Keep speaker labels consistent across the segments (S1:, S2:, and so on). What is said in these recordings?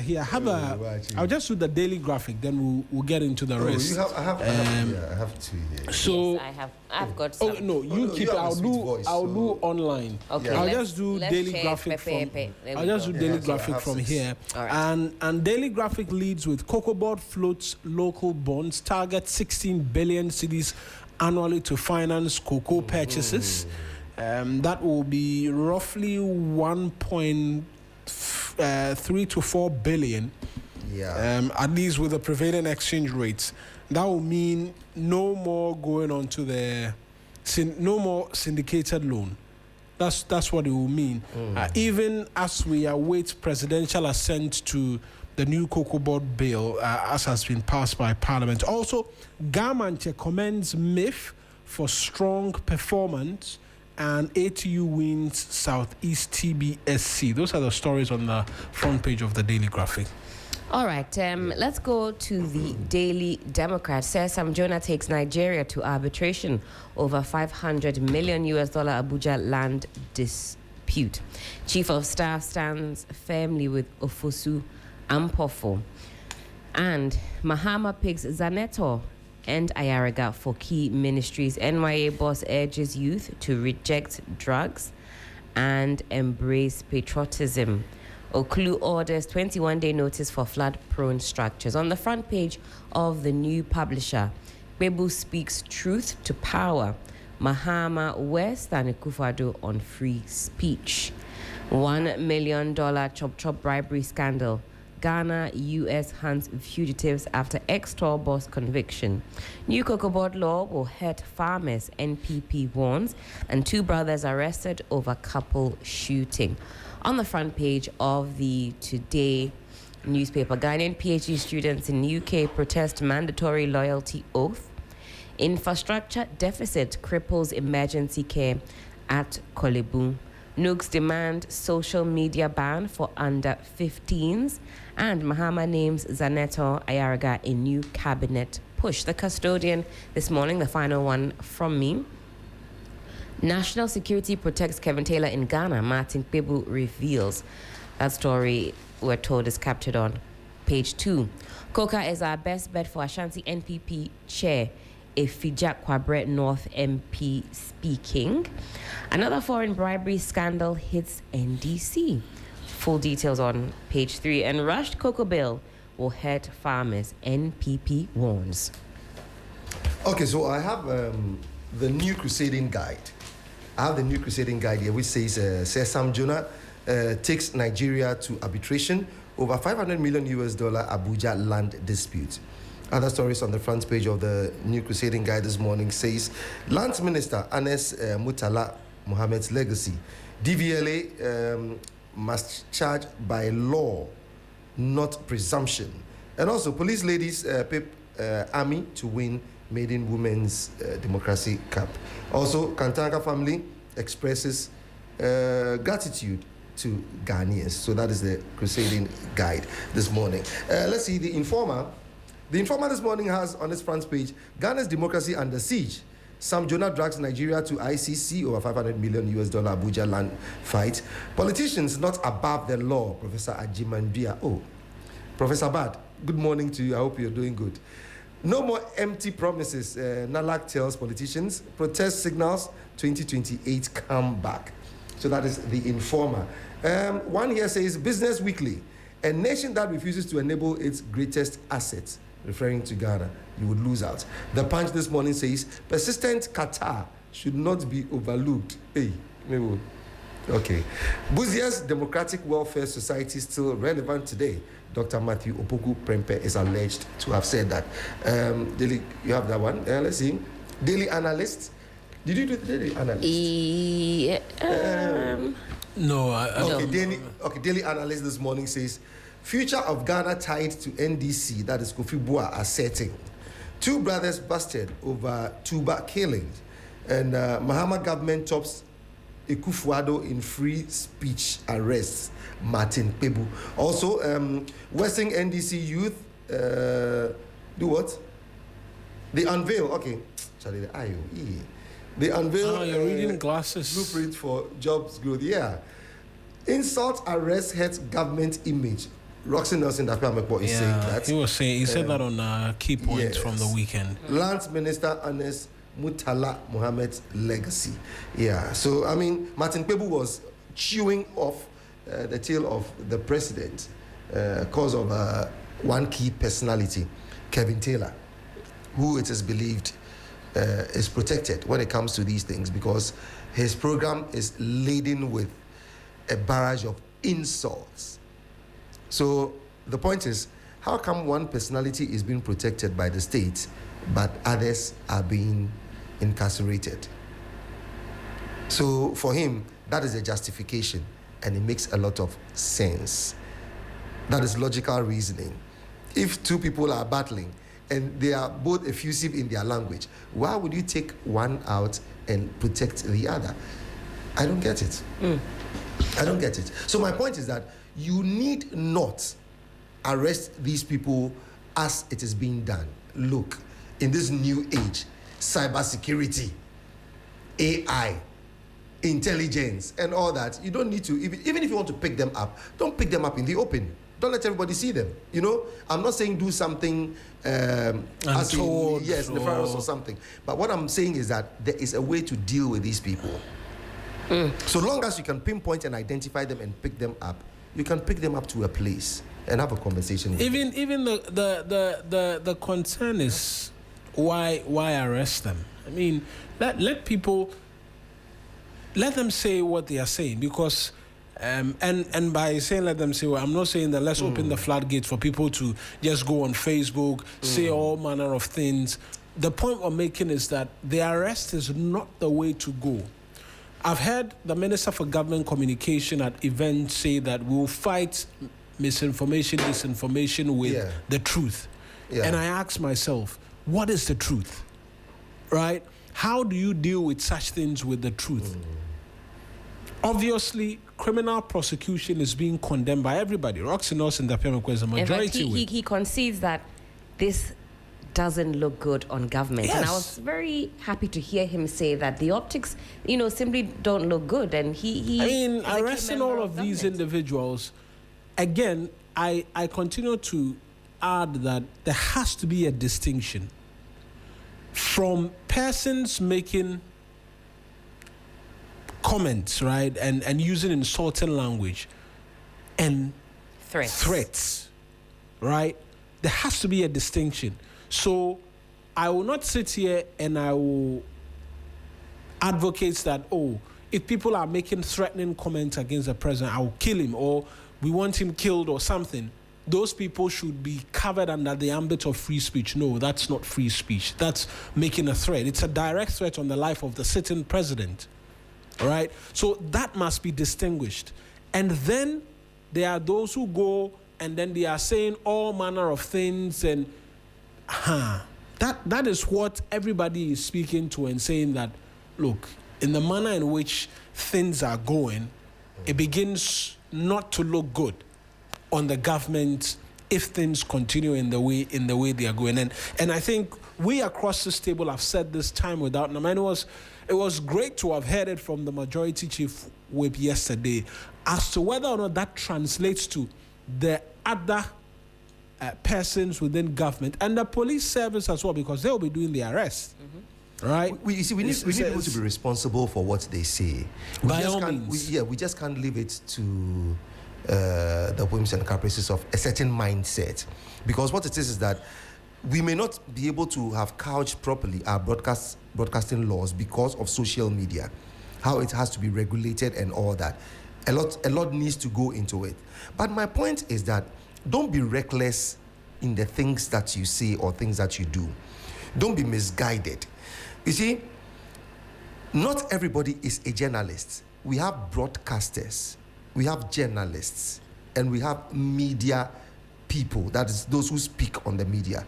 S1: here. I'll just do the daily graphic, then we'll get into the rest.
S2: I have two here.
S1: So
S3: yes, I've got some.
S1: Oh no, you keep it. I'll do online.
S3: Okay,
S1: I'll just do daily graphic from here.
S3: Right.
S1: And daily graphic leads with Cocoa Board floats local bonds, target 16 billion cedis annually to finance cocoa purchases. That will be roughly 1.3 to 4 billion.
S2: Yeah.
S1: At least with the prevailing exchange rates. That will mean no more going on to no more syndicated loan. That's what it will mean. Even as we await presidential assent to the new Cocoa Board bill, as has been passed by Parliament. Also, Garmanche commends MIF for strong performance, and ATU wins Southeast TBSC. Those are the stories on the front page of the Daily Graphic.
S3: All right, let's go to the Daily Democrat. Says Sam Jonah takes Nigeria to arbitration over $500 million Abuja land dispute. Chief of Staff stands firmly with Ofosu Ampofo. And Mahama picks Zaneto and Ayaraga for key ministries. NYA boss urges youth to reject drugs and embrace patriotism. Oklu orders 21-day notice for flood-prone structures. On the front page of the new publisher, Bebu speaks truth to power. Mahama West and Akufo-Addo on free speech. $1 million chop bribery scandal. Ghana, U.S. hunts fugitives after ex-tour boss conviction. New Cocoa Board law will hurt farmers, NPP warns. And 2 brothers arrested over couple shooting. On the front page of the Today newspaper, Ghanaian PhD students in UK protest mandatory loyalty oath. Infrastructure deficit cripples emergency care at Kolebu. Nooks demand social media ban for under 15s. And Mahama names Zaneto Ayaraga a new cabinet push. The custodian this morning, the final one from me. National security protects Kevin Taylor in Ghana, Martin Pebu reveals. That story, we're told, is captured on page 2. Coca is our best bet for Ashanti NPP chair, Efija Kwabre North MP speaking. Another foreign bribery scandal hits NDC. Full details on page 3. And rushed cocoa bill will hurt farmers, NPP warns.
S2: Okay, so I have the new crusading guide. I have the new crusading guide here, which says Sam Jonah takes Nigeria to arbitration over $500 million Abuja land dispute. Other stories on the front page of the new crusading guide this morning says Lands Minister Anes Mutala Mohammed's legacy. DVLA must charge by law, not presumption. And also, police ladies pip army to win Maiden Women's Democracy Cup. Also, Kantanka family expresses gratitude to Ghanaians. So that is the crusading guide this morning. Let's see the Informer. The Informer this morning has on its front page, Ghana's democracy under siege. Sam Jonah drags Nigeria to ICC over $500 million Abuja land fight. Politicians not above the law, Professor Ajimandria. Oh, Professor Bad, good morning to you. I hope you're doing good. No more empty promises, NALAC tells politicians. Protest signals 2028 come back. So that is the Informer. One here says, Business Weekly, a nation that refuses to enable its greatest assets, referring to Ghana, you would lose out. The Punch this morning says, persistent Qatar should not be overlooked. Hey, maybe. Okay. Buzia's Democratic Welfare Society still relevant today. Dr. Matthew Opoku Prempe is alleged to have said that. Daily, you have that one. Let's see. Daily Analyst. Did you do the Daily Analyst?
S1: No.
S2: Okay, Daily Analyst this morning says, future of Ghana tied to NDC, that is Kofi Bua, are setting. 2 brothers busted over Tuba killings. And Mahama government tops Akufo-Addo in free speech arrests. Martin Pebu. Also, Western NDC youth do what? They unveil. Okay, Charlie, the IOE. They unveil.
S1: You're reading glasses.
S2: Blueprint for jobs growth. Yeah. Insult arrest hurts government image. Roxy Nelson Dapiamekbo is saying that.
S1: He said that on key points from the weekend.
S2: Lance Minister Anes Mutala Mohammed's legacy. Yeah, so I mean, Martin Kpebu was chewing off the tail of the president because of one key personality, Kevin Taylor, who it is believed is protected when it comes to these things because his program is laden with a barrage of insults. So the point is, how come one personality is being protected by the state, but others are being incarcerated? So for him, that is a justification, and it makes a lot of sense. That is logical reasoning. If two people are battling and they are both effusive in their language, why would you take one out and protect the other? I don't get it. I don't get it. So my point is that you need not arrest these people as it is being done. Look, in this new age, cybersecurity, AI, intelligence, and all that, you don't need to, even if you want to pick them up, don't pick them up in the open. Don't let everybody see them. You know, I'm not saying do something nefarious or something. But what I'm saying is that there is a way to deal with these people. So long as you can pinpoint and identify them and pick them up, you can pick them up to a place and have a conversation with them.
S1: Even the concern is why arrest them? I mean, let people, let them say what they are saying, because and by saying let them say, well, I'm not saying that let's open the floodgates for people to just go on Facebook, say all manner of things. The point we're making is that the arrest is not the way to go. I've heard the Minister for Government Communication at events say that we'll fight misinformation, disinformation with the truth. Yeah. And I ask myself, what is the truth? Right? How do you deal with such things with the truth? Obviously, criminal prosecution is being condemned by everybody. Roxy Nelson Dapiamekbo is a majority.
S3: In fact, he concedes that this doesn't look good on government.
S1: Yes.
S3: And I was very happy to hear him say that the optics, simply don't look good. And he
S1: I mean, arresting all of these individuals, again, I continue to add that there has to be a distinction from persons making comments, right, and using insulting language and threats, right? There has to be a distinction. So I will not sit here and I will advocate that, if people are making threatening comments against the president, I will kill him, or we want him killed or something. Those people should be covered under the ambit of free speech. No, that's not free speech. That's making a threat. It's a direct threat on the life of the sitting president. All right? So that must be distinguished. And then there are those who go and then they are saying all manner of things, and that is what everybody is speaking to and saying that, look, in the manner in which things are going, it begins not to look good on the government if things continue in the way they are going. And I think we across this table have said this time without number. And it was great to have heard it from the majority chief whip yesterday as to whether or not that translates to the other persons within government and the police service as well, because they will be doing the arrest. Right?
S2: We need people to be responsible for what they say.
S1: By all means.
S2: We just can't leave it to the whims and caprices of a certain mindset. Because what it is that we may not be able to have couched properly our broadcasting laws because of social media, how it has to be regulated and all that. A lot needs to go into it. But my point is that don't be reckless in the things that you say or things that you do. Don't be misguided. You see, not everybody is a journalist. We have broadcasters, we have journalists, and we have media people, that is those who speak on the media.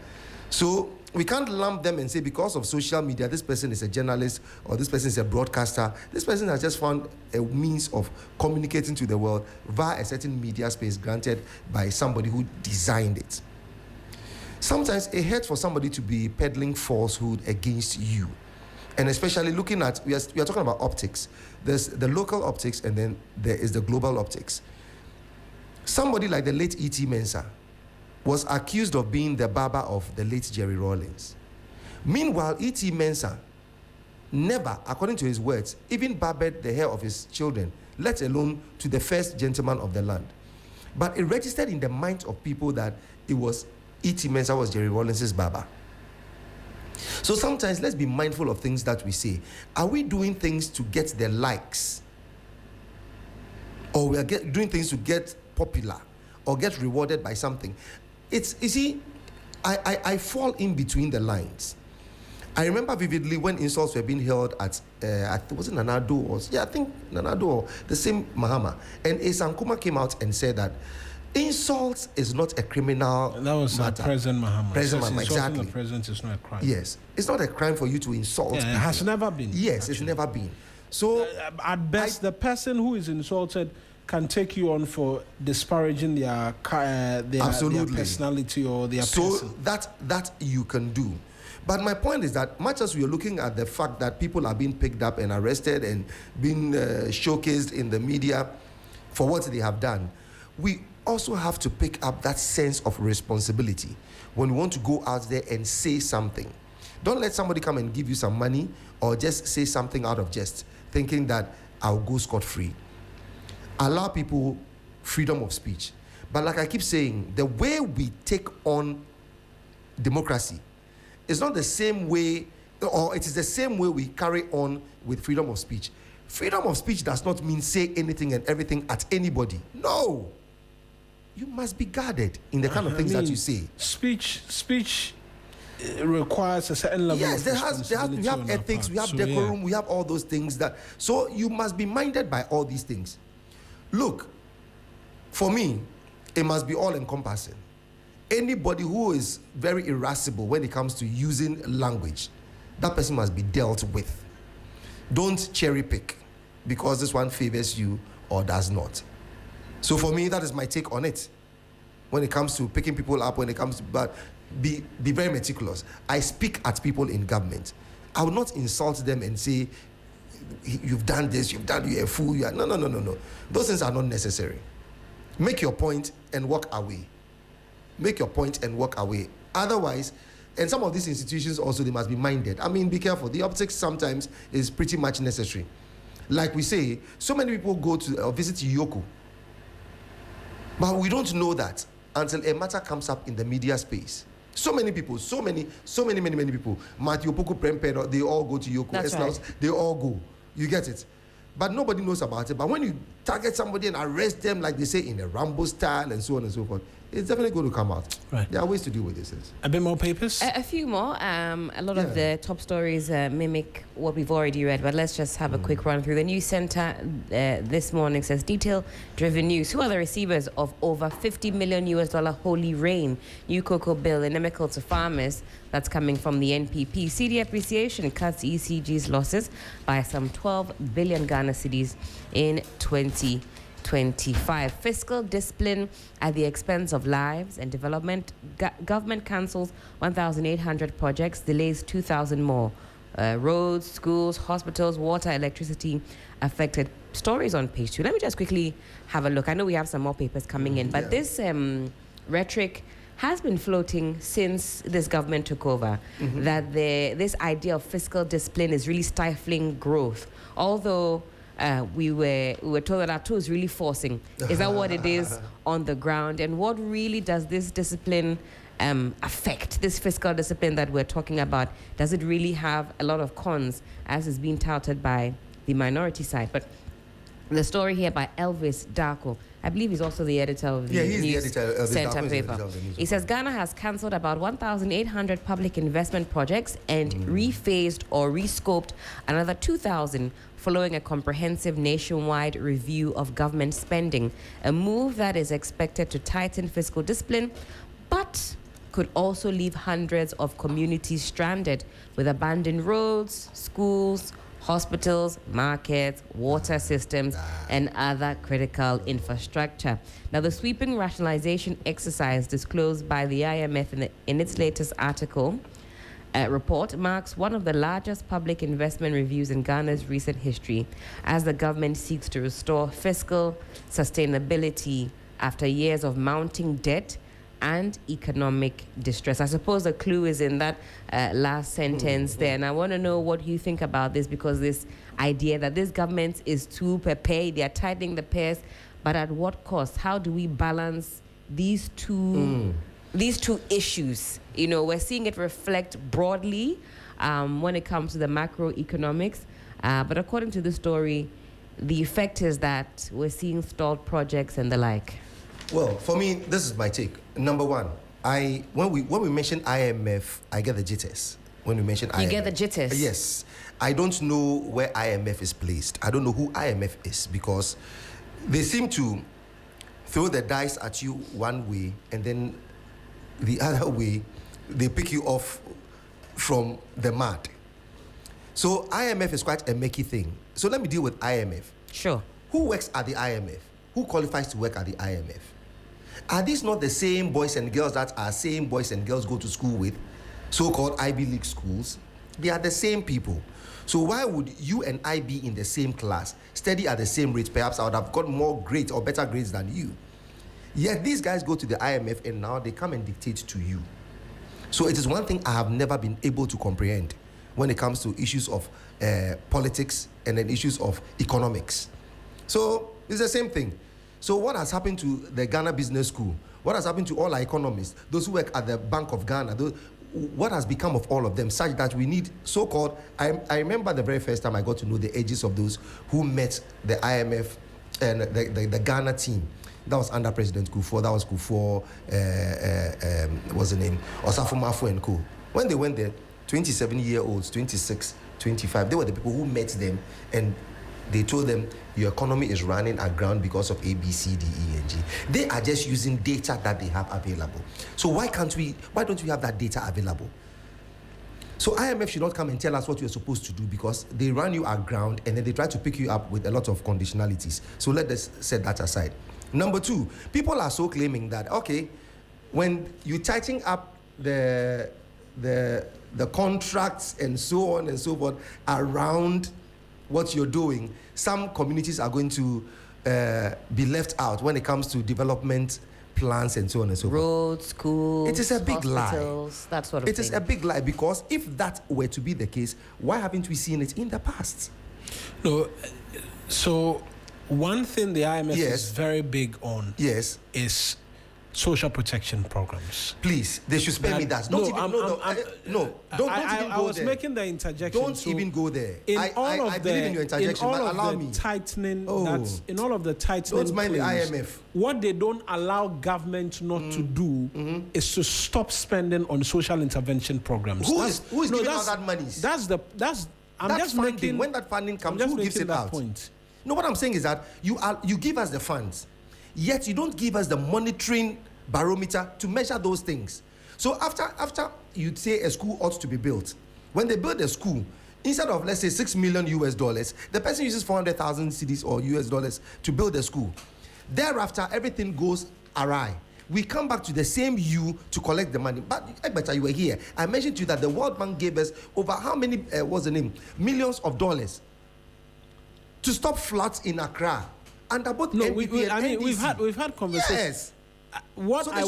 S2: So we can't lump them and say because of social media, this person is a journalist or this person is a broadcaster. This person has just found a means of communicating to the world via a certain media space granted by somebody who designed it. Sometimes it hurts for somebody to be peddling falsehood against you. And especially looking at, we are talking about optics. There's the local optics and then there is the global optics. Somebody like the late E.T. Mensah was accused of being the barber of the late Jerry Rawlings. Meanwhile, E.T. Mensah never, according to his words, even barbered the hair of his children, let alone to the first gentleman of the land. But it registered in the minds of people that it was E.T. Mensah was Jerry Rawlings' barber. So sometimes let's be mindful of things that we say. Are we doing things to get the likes? Or we are doing things to get popular or get rewarded by something? It's, you see, I fall in between the lines. I remember vividly when insults were being held at, was it Nanado? Or, yeah, I think Nanado or the same Mahama. And Esan Kuma came out and said that insults is not a criminal
S1: That was
S2: matter.
S1: President Mahama.
S2: President Mahama,
S1: Insulting
S2: exactly.
S1: the president is not a crime.
S2: Yes. It's not a crime for you to insult
S1: Yeah, it
S2: people.
S1: has never been.
S2: Yes,
S1: actually.
S2: it's never been. So,
S1: At best, the person who is insulted can take you on for disparaging their
S2: Absolutely.
S1: personality or their
S2: so
S1: person.
S2: that you can do. But my point is that much as we are looking at the fact that people are being picked up and arrested and being showcased in the media for what they have done, we also have to pick up that sense of responsibility when we want to go out there and say something. Don't let somebody come and give you some money or just say something out of jest, thinking that I'll go scot-free. Allow people freedom of speech. But like I keep saying, the way we take on democracy is not the same way, or it is the same way we carry on with freedom of speech. Freedom of speech does not mean say anything and everything at anybody. No. You must be guarded in the kind of things that you say.
S1: Speech requires a certain level
S2: Yes,
S1: of
S2: we have ethics, we have decorum, we have all those things that. So you must be minded by all these things. Look, for me, it must be all encompassing. Anybody who is very irascible when it comes to using language, that person must be dealt with. Don't cherry pick because this one favors you or does not. So for me, that is my take on it. When it comes to picking people up, when it comes to, but be very meticulous. I speak at people in government. I will not insult them and say, you've done this, you're a fool. No. Those things are not necessary. Make your point and walk away. Make your point and walk away. Otherwise, and some of these institutions also, they must be minded. I mean, be careful. The optics sometimes is pretty much necessary. Like we say, so many people go to visit Yoko. But we don't know that until a matter comes up in the media space. So many people, so many people. Matthew Poku Prempedo, they all go to Yoko.
S3: That's right.
S2: They all go. You get it? But nobody knows about it. But when you target somebody and arrest them, like they say, in a Rambo style and so on and so forth, it's definitely going to come out.
S1: Right.
S2: There are ways to deal with this.
S1: A bit more papers?
S3: A few more. A lot of the top stories mimic what we've already read, but let's just have a quick run through. The News Center this morning says detail-driven news. Who are the receivers of over $50 million Holy Rain new cocoa bill inimical to farmers? That's coming from the NPP. CD appreciation cuts ECG's losses by some 12 billion Ghana cedis in 2025. Fiscal discipline at the expense of lives and development. Government cancels 1,800 projects, delays 2,000 more. Roads, schools, hospitals, water, electricity affected. Stories on page 2. Let me just quickly have a look. I know we have some more papers coming in, but this rhetoric has been floating since this government took over, that this idea of fiscal discipline is really stifling growth. Although we were told that ATO is really forcing. Is that what it is on the ground? And what really does this discipline affect, this fiscal discipline that we're talking about? Does it really have a lot of cons, as is being touted by the minority side? But the story here by Elvis Darko, I believe he's also the editor of the News Center paper. He says Ghana has cancelled about 1,800 public investment projects and rephased or rescoped another 2,000 following a comprehensive nationwide review of government spending, a move that is expected to tighten fiscal discipline, but could also leave hundreds of communities stranded with abandoned roads, schools, hospitals, markets, water systems, and other critical infrastructure. Now, the sweeping rationalization exercise disclosed by the IMF in its latest report marks one of the largest public investment reviews in Ghana's recent history, as the government seeks to restore fiscal sustainability after years of mounting debt and economic distress. I suppose the clue is in that last sentence there. And I want to know what you think about this, because this idea that this government is too prepared, they are tightening the purse, but at what cost? How do we balance these two issues? You know, we're seeing it reflect broadly when it comes to the macroeconomics, but according to the story, the effect is that we're seeing stalled projects and the like.
S2: Well, for me, this is my take. Number one, when we mention IMF, I get the jitters. When we mention IMF,
S3: you get the jitters.
S2: Yes, I don't know where IMF is placed. I don't know who IMF is, because they seem to throw the dice at you one way, and then the other way they pick you off from the mat. So IMF is quite a murky thing. So let me deal with IMF.
S3: Sure.
S2: Who works at the IMF? Who qualifies to work at the IMF? Are these not the same boys and girls that our same boys and girls go to school with, so-called Ivy League schools? They are the same people. So why would you and I be in the same class, study at the same rate? Perhaps I would have got more grades or better grades than you. Yet these guys go to the IMF and now they come and dictate to you. So it is one thing I have never been able to comprehend when it comes to issues of politics and then issues of economics. So it's the same thing. So what has happened to the Ghana Business School? What has happened to all our economists, those who work at the Bank of Ghana? What has become of all of them, such that we need so-called... I remember the very first time I got to know the ages of those who met the IMF and the Ghana team. That was under President Kufuor. That was Kufuor, what's the name? Osafo Mafu and co. When they went there, 27-year-olds, 26, 25, they were the people who met them, and they told them, your economy is running aground because of A, B, C, D, E, and G. They are just using data that they have available. So why don't we have that data available? So IMF should not come and tell us what you're supposed to do, because they run you aground and then they try to pick you up with a lot of conditionalities. So let us set that aside. Number two, people are so claiming that, okay, when you tighten up the contracts and so on and so forth around what you're doing, some communities are going to be left out when it comes to development plans and so on and so forth.
S3: Roads, schools,
S2: it is a big lie.
S3: That sort of thing.
S2: It is a big lie, because if that were to be the case, why haven't we seen it in the past?
S1: No, so one thing the IMF is very big on is social protection programs.
S2: Please, they should spare me that. Don't even go there.
S1: Making the interjection.
S2: Don't even go there.
S1: I
S2: believe in your interjection, but allow me.
S1: In all of the tightening,
S2: don't mind the IMF.
S1: What they don't allow government not to do is to stop spending on social intervention programs.
S2: Who is giving out that money? When that funding comes, who gives it out? Point. No, what I'm saying is that you give us the funds, yet you don't give us the monitoring barometer to measure those things. So after you say a school ought to be built, when they build a school, instead of, let's say, $6 million, the person uses 400,000 cedis or US dollars to build a school. Thereafter, everything goes awry. We come back to the same you to collect the money. But Egbeta, you were here. I mentioned to you that the World Bank gave us over how many, millions of dollars to stop floods in Accra. And about
S1: we've had conversations.
S2: Yes.
S1: What I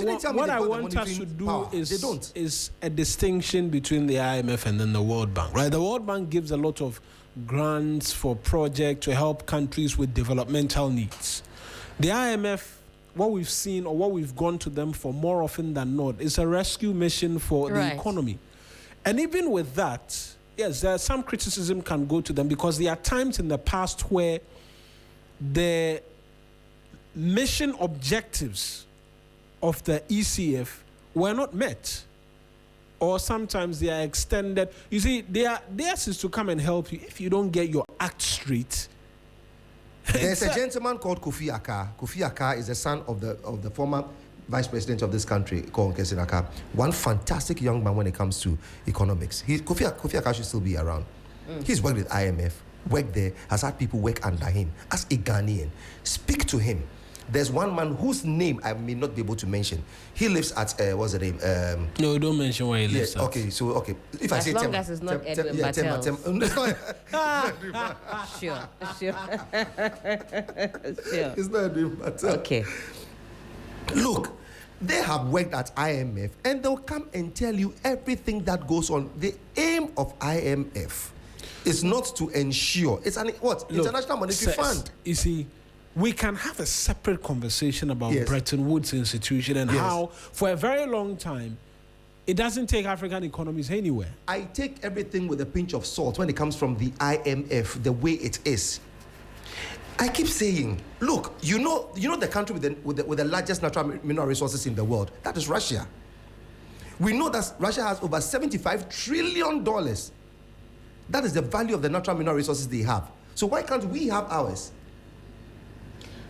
S1: want us to do is a distinction between the IMF and then the World Bank, right? The World Bank gives a lot of grants for projects to help countries with developmental needs. The IMF, what we've seen or what we've gone to them for more often than not is a rescue mission for the economy. And even with that, yes, there's some criticism can go to them, because there are times in the past where the mission objectives of the ECF were not met, or sometimes they are extended. You see, theirs is to come and help you. If you don't get your act straight,
S2: there's a gentleman called Kofi Akka. Kofi Akka is the son of the former vice president of this country, called Kesin Akka. One fantastic young man when it comes to economics. Kofi Akka should still be around. He's worked with IMF, worked there, has had people work under him. As a Ghanaian, speak to him. There's one man whose name I may not be able to mention. He lives at what's the name?
S1: No, don't mention where he lives.
S2: At. Okay. If I say
S3: as long as it's not Edwin Battels. Sure.
S2: It's not Edwin Battels.
S3: Okay.
S2: Look, they have worked at IMF and they'll come and tell you everything that goes on. The aim of IMF is not to ensure, it's an International Monetary Fund.
S1: You see, we can have a separate conversation about
S2: Yes.
S1: Bretton Woods institution and
S2: Yes.
S1: how, for a very long time, it doesn't take African economies anywhere.
S2: I take everything with a pinch of salt when it comes from the IMF, the way it is. I keep saying, look, you know the country with the largest natural mineral resources in the world. That is Russia. We know that Russia has over $75 trillion. That is the value of the natural mineral resources they have. So why can't we have ours?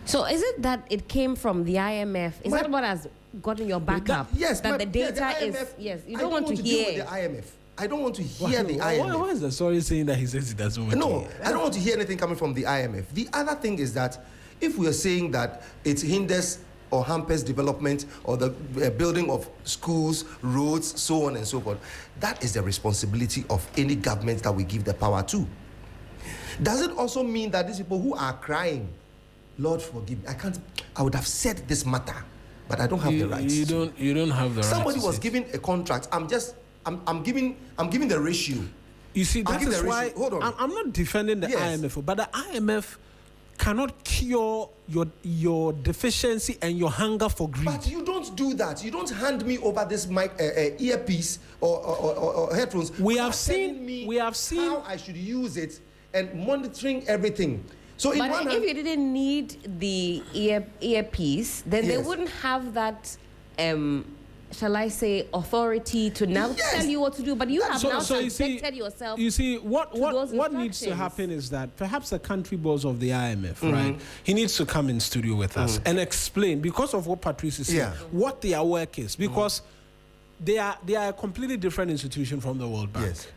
S3: So is it that it came from the IMF? Is that what has gotten your back up?
S2: Yes.
S3: That the data
S2: the IMF,
S3: is... Yes, you
S2: I
S3: don't want to
S2: deal
S3: hear...
S2: with the IMF. I don't want to hear the IMF.
S1: Why is the story saying that he says he doesn't want to
S2: No,
S1: hear?
S2: I don't want to hear anything coming from the IMF. The other thing is that if we are saying that it hinders or hampers development or the building of schools, roads, so on and so forth, that is the responsibility of any government that we give the power to. Does it also mean that these people who are crying, Lord forgive me, I would have said this matter, but I don't have the rights.
S1: You don't have the rights.
S2: Somebody was given a contract. I'm giving the ratio.
S1: You see,
S2: I'll
S1: that
S2: give
S1: is
S2: the
S1: why
S2: ratio. Hold on.
S1: I'm not defending the
S2: Yes.
S1: IMF, but the IMF cannot cure your deficiency and your hunger for greed.
S2: But you don't do that. You don't hand me over this earpiece or headphones.
S1: We
S2: without
S1: have seen-
S2: telling me
S1: we have seen-
S2: how I should use it and monitoring everything. So in
S3: But
S2: one
S3: if
S2: hand,
S3: you didn't need the earpiece, then they
S2: Yes.
S3: wouldn't have that, shall I say, authority to now
S2: Yes.
S3: tell you what to do. But you have now
S1: you see,
S3: subjected yourself.
S1: You see, what
S3: those
S1: needs to
S3: instructions.
S1: happen is that perhaps the country boss of the IMF,
S2: Mm-hmm.
S1: right? He needs to come in studio with us and explain, because of what Patrice is saying,
S2: Yeah.
S1: what their work is, because they are a completely different institution from the World Bank.
S2: Yes.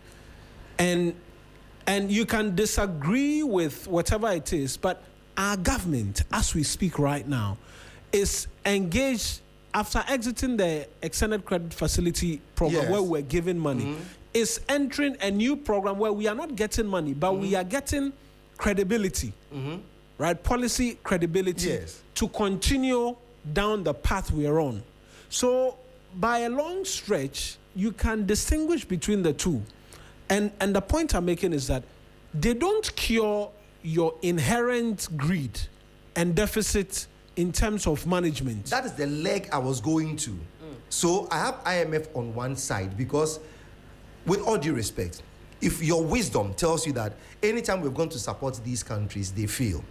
S1: And you can disagree with whatever it is, but our government, as we speak right now, is engaged after exiting the extended credit facility program
S2: Yes.
S1: where we're giving money, is entering a new program where we are not getting money, but we are getting credibility, right? Policy credibility
S2: Yes.
S1: to continue down the path we are on. So by a long stretch, you can distinguish between the two. And the point I'm making is that they don't cure your inherent greed and deficit in terms of management.
S2: That is the leg I was going to. So I have IMF on one side because, with all due respect, if your wisdom tells you that anytime we've gone to support these countries, they fail.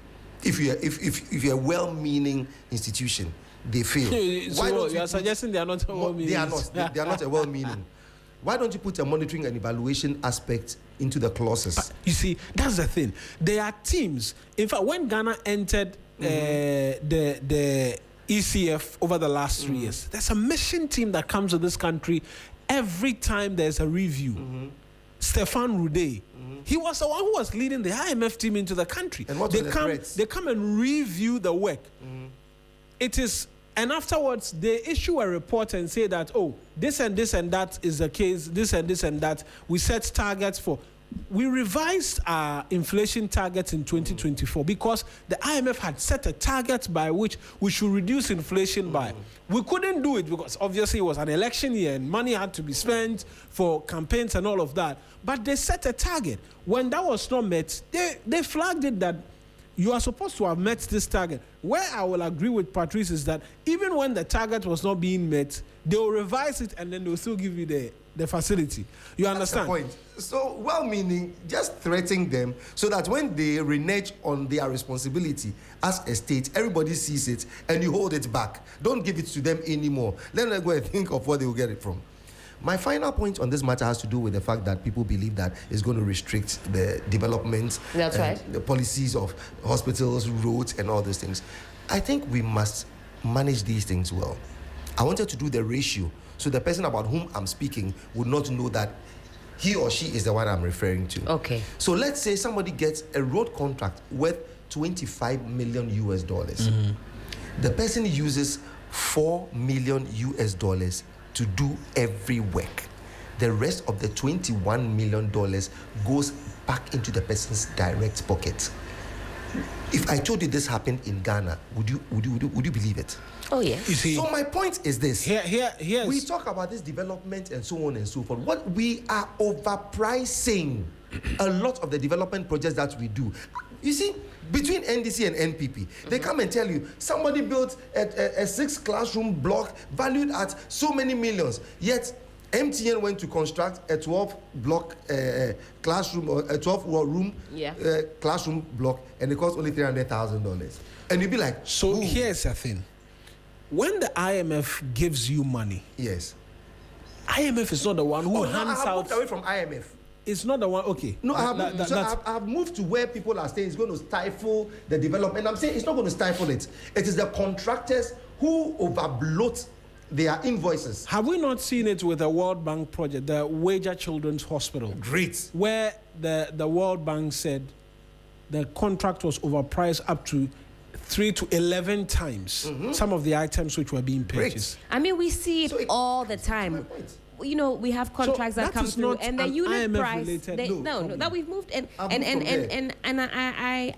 S2: If you're a well-meaning institution, they fail.
S1: So you are suggesting they are not well-meaning?
S2: They are not. They are not a well-meaning. Why don't you put a monitoring and evaluation aspect into the clauses?
S1: But you see, that's the thing. There are teams. In fact, when Ghana entered the ECF over the last 3 years, there's a mission team that comes to this country every time there's a review. Stefan Rude. He was the one who was leading the IMF team into the country.
S2: And what were the threats?
S1: They come and review the work. It is, and afterwards they issue a report and say that, oh, this and that is the case, this and that. We set targets for. We revised our inflation targets in 2024 because the IMF had set a target by which we should reduce inflation by. We couldn't do it because obviously it was an election year and money had to be spent for campaigns and all of that. But they set a target. When that was not met, they flagged it that you are supposed to have met this target. Where I will agree with Patrice is that even when the target was not being met, they will revise it and then they'll still give you the facility. You understand?
S2: That's the point. So, well-meaning, just threatening them so that when they renege on their responsibility as a state, everybody sees it and you hold it back. Don't give it to them anymore. Let them go and think of where they will get it from. My final point on this matter has to do with the fact that people believe that it's going to restrict the development,
S3: That's right,
S2: the policies of hospitals, roads, and all those things. I think we must manage these things well. I wanted to do the ratio so the person about whom I'm speaking would not know that he or she is the one I'm referring to.
S3: Okay.
S2: So let's say somebody gets a road contract worth $25 million US. The person uses $4 million US to do every work. The rest of the $21 million goes back into the person's direct pocket. If I told you this happened in Ghana, would you believe it?
S3: Oh, yeah.
S1: You see,
S2: So my point is this.
S1: Here's
S2: We talk about this development and so on and so forth. What we are overpricing a lot of the development projects that we do. You see, between NDC and NPP, they come and tell you somebody built a 6-classroom block valued at so many millions. Yet MTN went to construct a 12-block classroom or a 12-room classroom block, and it cost only $300,000. And you'd be like,
S1: so
S2: ooh.
S1: here's the thing. When the IMF gives you money,
S2: Yes.
S1: IMF is not the one who hands
S2: I have
S1: out.
S2: moved away from IMF.
S1: It's not the one. Okay.
S2: No,
S1: That-
S2: I've moved to where people are saying it's going to stifle the development. I'm saying it's not going to stifle it. It is the contractors who overbloat their invoices.
S1: Have we not seen it with the World Bank project, the Wager Children's Hospital?
S2: Great.
S1: Where the World Bank said the contract was overpriced up to 3 to 11 times some of the items which were being purchased.
S3: I mean, we see it
S2: So
S3: all the time. You know, we have contracts that
S1: that
S3: come
S1: is
S3: through,
S1: not
S3: and the
S1: an
S3: unit
S1: IMF
S3: price.
S1: related-
S3: No, that we've moved, and
S2: I've
S3: and
S2: moved
S3: and,
S2: from
S3: and and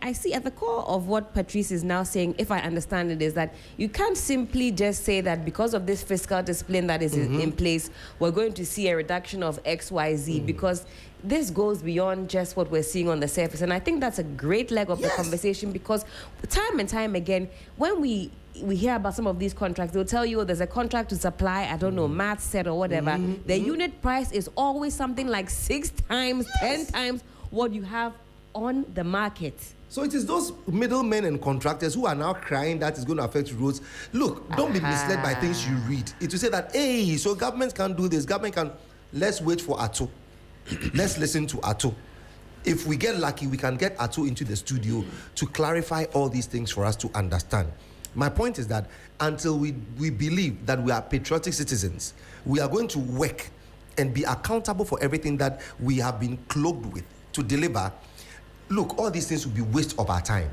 S3: I see at the core of what Patrice is now saying, if I understand it, is that you can't simply just say that because of this fiscal discipline that is in place, we're going to see a reduction of XYZ because this goes beyond just what we're seeing on the surface. And I think that's a great leg of the conversation, because time and time again, when we hear about some of these contracts, they'll tell you, oh, there's a contract to supply, I don't know, math set or whatever. The unit price is always something like 6 times, 10 times what you have on the market.
S2: So it is those middlemen and contractors who are now crying that it's going to affect roads. Look, don't be misled by things you read. It will say that, hey, so government can do this, government can. Let's wait for Ato. Let's listen to Ato. If we get lucky, we can get Ato into the studio to clarify all these things for us to understand. My point is that until we believe that we are patriotic citizens, we are going to work and be accountable for everything that we have been cloaked with to deliver. Look, all these things will be waste of our time.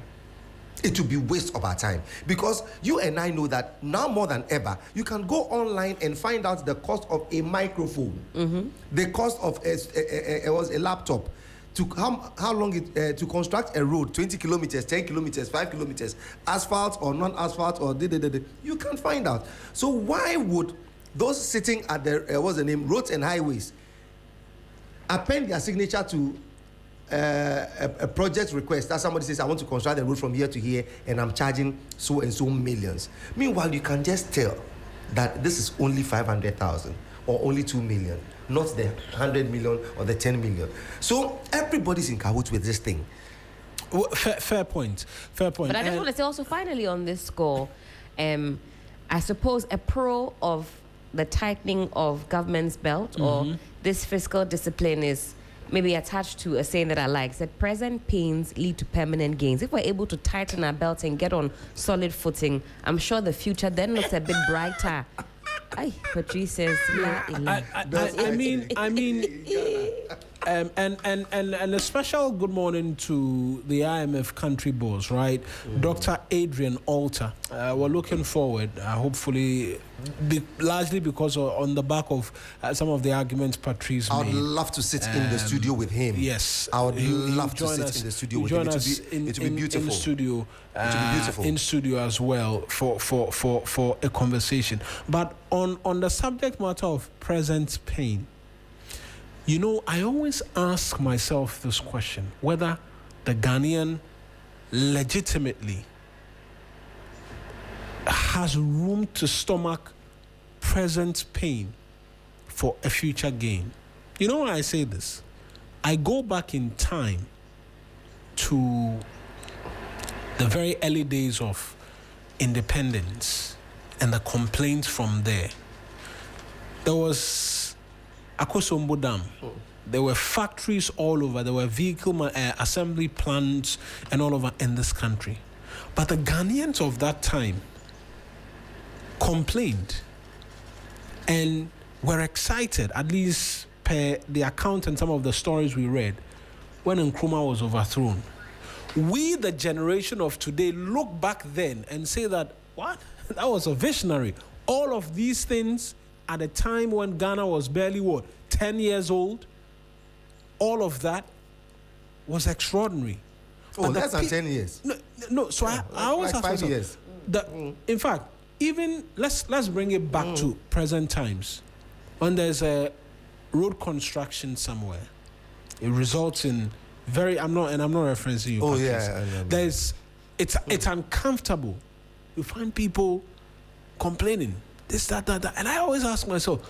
S2: It will be waste of our time, because you and I know that now more than ever, you can go online and find out the cost of a microphone, the cost of a laptop, to how long it to construct a road, 20 kilometers, 10 kilometers, 5 kilometers, asphalt or non-asphalt or you can find out. So why would those sitting at the what's the name, roads and highways, append their signature to a project request that somebody says, I want to construct the road from here to here and I'm charging so and so millions? Meanwhile, you can just tell that this is only 500,000 or only 2 million, not the 100 million or the 10 million. So everybody's in cahoots with this thing.
S1: Well, fair point.
S3: But I just want to say also, finally, on this score, I suppose a pro of the tightening of government's belt or this fiscal discipline is maybe attached to a saying that I like, that present pains lead to permanent gains. If we're able to tighten our belt and get on solid footing, I'm sure the future then looks a bit brighter. Ay, Patrice says,
S1: I mean, and a special good morning to the IMF country boss, right? Dr. Adrian Alter. We're looking forward, hopefully, largely because on the back of some of the arguments Patrice made.
S2: I would love to sit in the studio with him.
S1: Yes,
S2: I would love to sit in the studio with him. It would be beautiful.
S1: In studio,
S2: it would be beautiful.
S1: In studio as well for a conversation. But on the subject matter of present pain, you know, I always ask myself this question, whether the Ghanaian legitimately has room to stomach present pain for a future gain. You know why I say this? I go back in time to the very early days of independence and the complaints from there. There was Akosombo Dam. There were factories all over. There were vehicle assembly plants and all over in this country. But the Ghanaians of that time complained and were excited, at least per the account and some of the stories we read, when Nkrumah was overthrown. We, the generation of today, look back then and say that, what? That was a visionary. All of these things at a time when Ghana was barely, 10 years old, all of that was extraordinary.
S2: Oh, less than 10 years.
S1: No. So I always
S2: like
S1: ask
S2: 5
S1: myself,
S2: years.
S1: In fact, even let's bring it back to present times. When there's a road construction somewhere, it results in I'm not referencing you.
S2: Oh yeah.
S1: It's uncomfortable. You find people complaining this, that, and I always ask myself,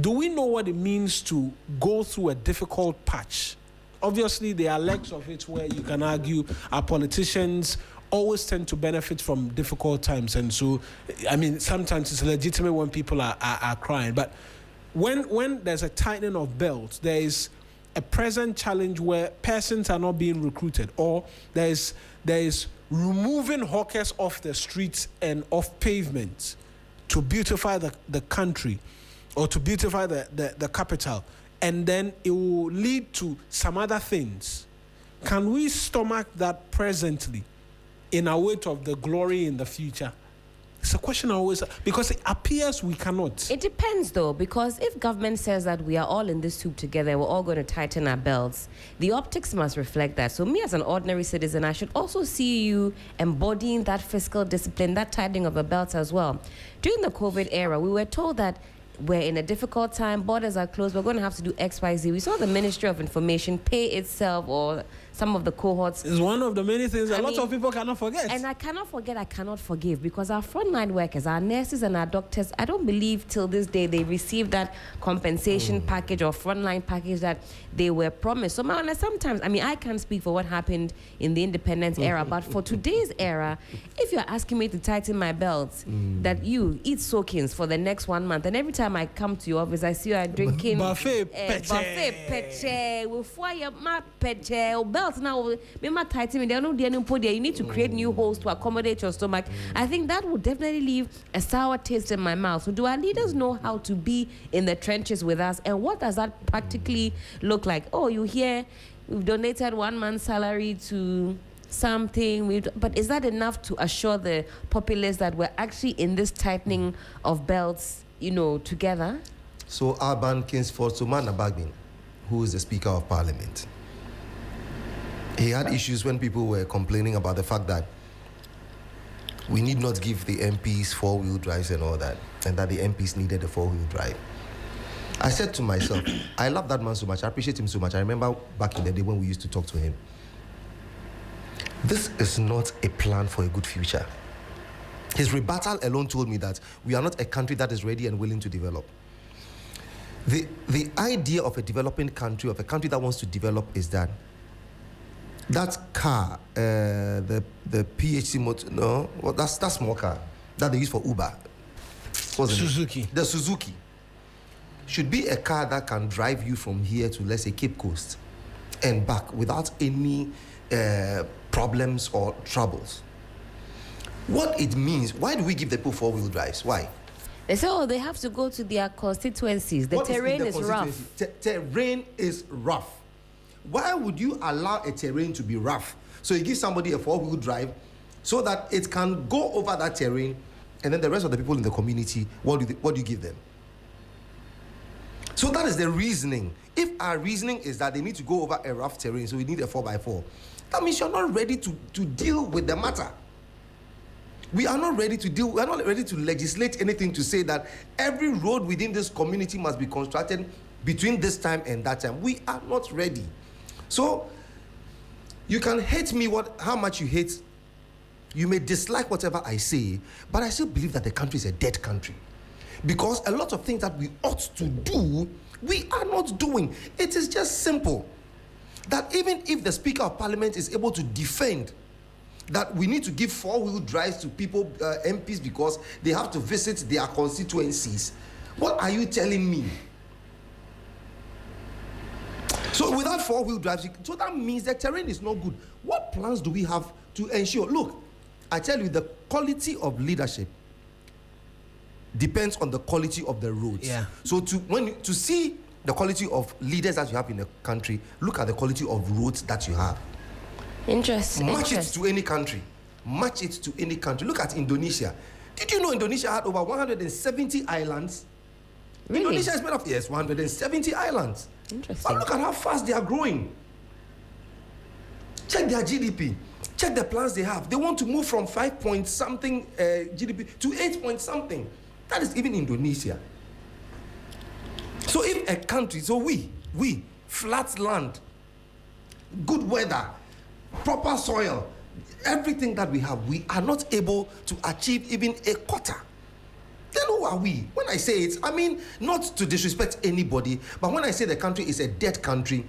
S1: do we know what it means to go through a difficult patch? Obviously, there are legs of it where you can argue our politicians always tend to benefit from difficult times, and so, I mean, sometimes it's legitimate when people are crying, but when there's a tightening of belts, there is a present challenge where persons are not being recruited, or there is removing hawkers off the streets and off pavements to beautify the country or to beautify the capital, and then it will lead to some other things. Can we stomach that presently in await of the glory in the future? It's a question I always, because it appears we cannot.
S3: It depends though, because if government says that we are all in this soup together, we're all going to tighten our belts, the optics must reflect that. So me as an ordinary citizen, I should also see you embodying that fiscal discipline, that tightening of the belts as well. During the COVID era, we were told that we're in a difficult time, borders are closed, we're going to have to do X, Y, Z. We saw the Ministry of Information pay itself, or some of the cohorts.
S1: It's one of the many things a lot of people cannot forget.
S3: And I cannot forgive, because our frontline workers, our nurses and our doctors, I don't believe till this day they received that compensation package or frontline package that they were promised. So sometimes, I mean, I can't speak for what happened in the independence era, but for today's era, if you're asking me to tighten my belts, that you eat soakings for the next 1 month, and every time I come to your office, I see you are drinking
S1: buffet
S3: peche, with fire, my peche, belts now, tighten me. You need to create new holes to accommodate your stomach. I think that would definitely leave a sour taste in my mouth. So do our leaders know how to be in the trenches with us? And what does that practically look like? Oh, you hear we've donated 1 month's salary to something, but is that enough to assure the populace that we're actually in this tightening of belts, together?
S2: So Alban Kingsford Sumana Bagbin, who is the Speaker of Parliament, he had issues when people were complaining about the fact that we need not give the MPs four-wheel drives and all that, and that the MPs needed a four-wheel drive. I said to myself, I love that man so much, I appreciate him so much. I remember back in the day when we used to talk to him. This is not a plan for a good future. His rebuttal alone told me that we are not a country that is ready and willing to develop. The idea of a developing country, of a country that wants to develop, is that car, the PHC motor, no, well, that small car that they use for Uber,
S1: Suzuki.
S2: The Suzuki should be a car that can drive you from here to, let's say, Cape Coast and back without any problems or troubles. What it means, why do we give the people four-wheel drives? Why?
S3: They say, they have to go to their constituencies. The terrain is rough.
S2: Terrain is rough. Why would you allow a terrain to be rough? So you give somebody a four-wheel drive so that it can go over that terrain, and then the rest of the people in the community, what do you give them? So that is the reasoning. If our reasoning is that they need to go over a rough terrain, so we need a 4x4, that means you're not ready to deal with the matter. We are not ready to legislate anything to say that every road within this community must be constructed between this time and that time. We are not ready. So you can hate me how much you hate. You may dislike whatever I say, but I still believe that the country is a dead country. Because a lot of things that we ought to do, we are not doing. It is just simple. That even if the Speaker of Parliament is able to defend that we need to give four-wheel drives to people, MPs, because they have to visit their constituencies, what are you telling me? So without four-wheel drives, so that means the terrain is not good. What plans do we have to ensure? Look, I tell you, the quality of leadership depends on the quality of the roads.
S1: Yeah.
S2: So to see the quality of leaders that you have in a country, look at the quality of roads that you have.
S3: Interesting.
S2: Match it to any country. Match it to any country. Look at Indonesia. Did you know Indonesia had over 170 islands?
S3: Really?
S2: Indonesia is made of 170 islands.
S3: Interesting.
S2: But look at how fast they are growing. Check their GDP. Check the plans they have. They want to move from 5 point something GDP to 8 point something. That is even Indonesia. So if a country, so we, flat land, good weather, proper soil, everything that we have, we are not able to achieve even a quarter. Then who are we? When I say it, I mean not to disrespect anybody, but when I say the country is a dead country,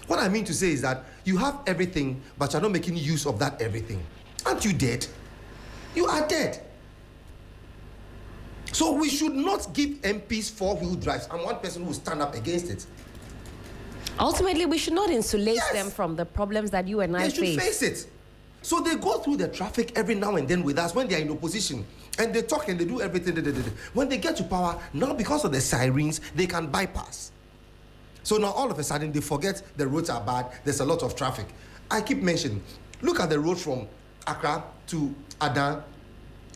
S2: what I mean to say is that you have everything, but you're not making use of that everything. Aren't you dead? You are dead. So we should not give MPs four-wheel drives. I'm one person who will stand up against it.
S3: Ultimately, we should not insulate them from the problems that you and I face.
S2: They should face it. So they go through the traffic every now and then with us when they are in opposition. And they talk and they do everything. When they get to power, now because of the sirens, they can bypass. So now all of a sudden, they forget the roads are bad. There's a lot of traffic. I keep mentioning, look at the road from Accra to Adan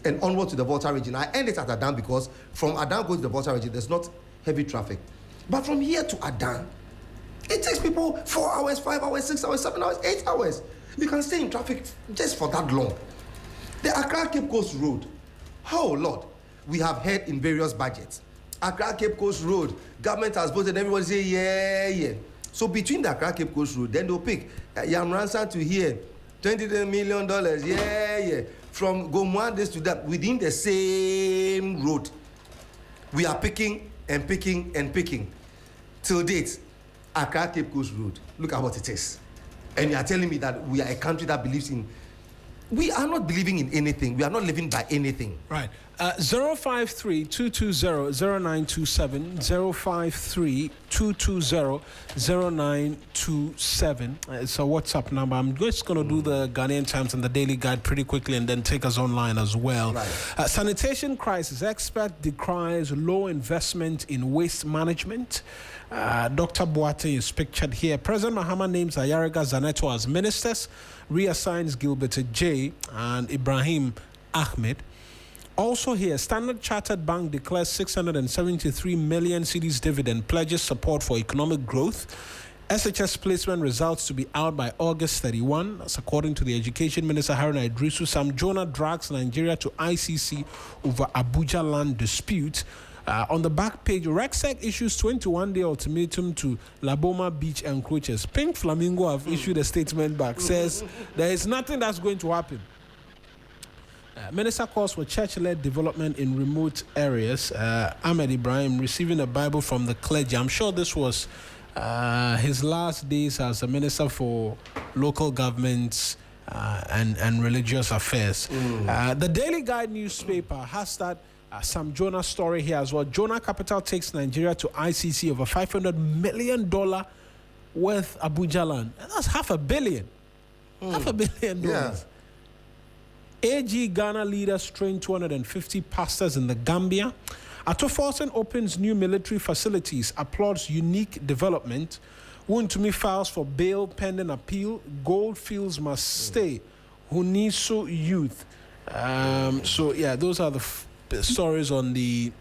S2: and onward to the Volta region. I end it at Adan because from Adan go to the Volta region, there's not heavy traffic. But from here to Adan, it takes people 4 hours, 5 hours, 6 hours, 7 hours, 8 hours. You can stay in traffic just for that long. The Accra Cape Coast Road, oh Lord, we have heard in various budgets. Accra Cape Coast Road, government has voted, everybody say, yeah. So between the Accra Cape Coast Road, then they'll pick Yamransa to here, $20 million, yeah. From Gomwandes to that, within the same road. We are picking and picking and picking. Till date, Accra Cape Coast Road, look at what it is. And you are telling me that we are a country that believes in... We are not believing in anything. We are not living by anything.
S1: Right. 053-220-0927. 053-220-0927. It's a WhatsApp number. I'm just going to do the Ghanaian Times and the Daily Guide pretty quickly and then take us online as well.
S2: Right.
S1: Sanitation crisis. Expert decries low investment in waste management. Dr. Boate is pictured here. President Mahama names Ayariga Zaneto as ministers, reassigns Gilbert J. and Ibrahim Ahmed. Also here, Standard Chartered Bank declares 673 million cedis dividend, pledges support for economic growth. SHS placement results to be out by August 31. That's according to the Education Minister Haruna Idrisu. Sam Jonah drags Nigeria to ICC over Abuja land dispute. On the back page, RECSEC issues 21-day ultimatum to Laboma Beach encroachers. Pink Flamingo have issued a statement back, says there is nothing that's going to happen. Minister calls for church-led development in remote areas. Ahmed Ibrahim receiving a Bible from the clergy. I'm sure this was his last days as a minister for local governments and religious affairs. The Daily Guide newspaper has that Sam Jonah story here as well. Jonah Capital takes Nigeria to ICC over $500 million worth Abuja land. And that's $500 million. $500 million.
S2: Yeah.
S1: AG Ghana leaders train 250 pastors in the Gambia. Atoforsen opens new military facilities, applauds unique development. Wuntumi files for bail pending appeal. Goldfields must stay. Huniso youth. So yeah, those are the stories on the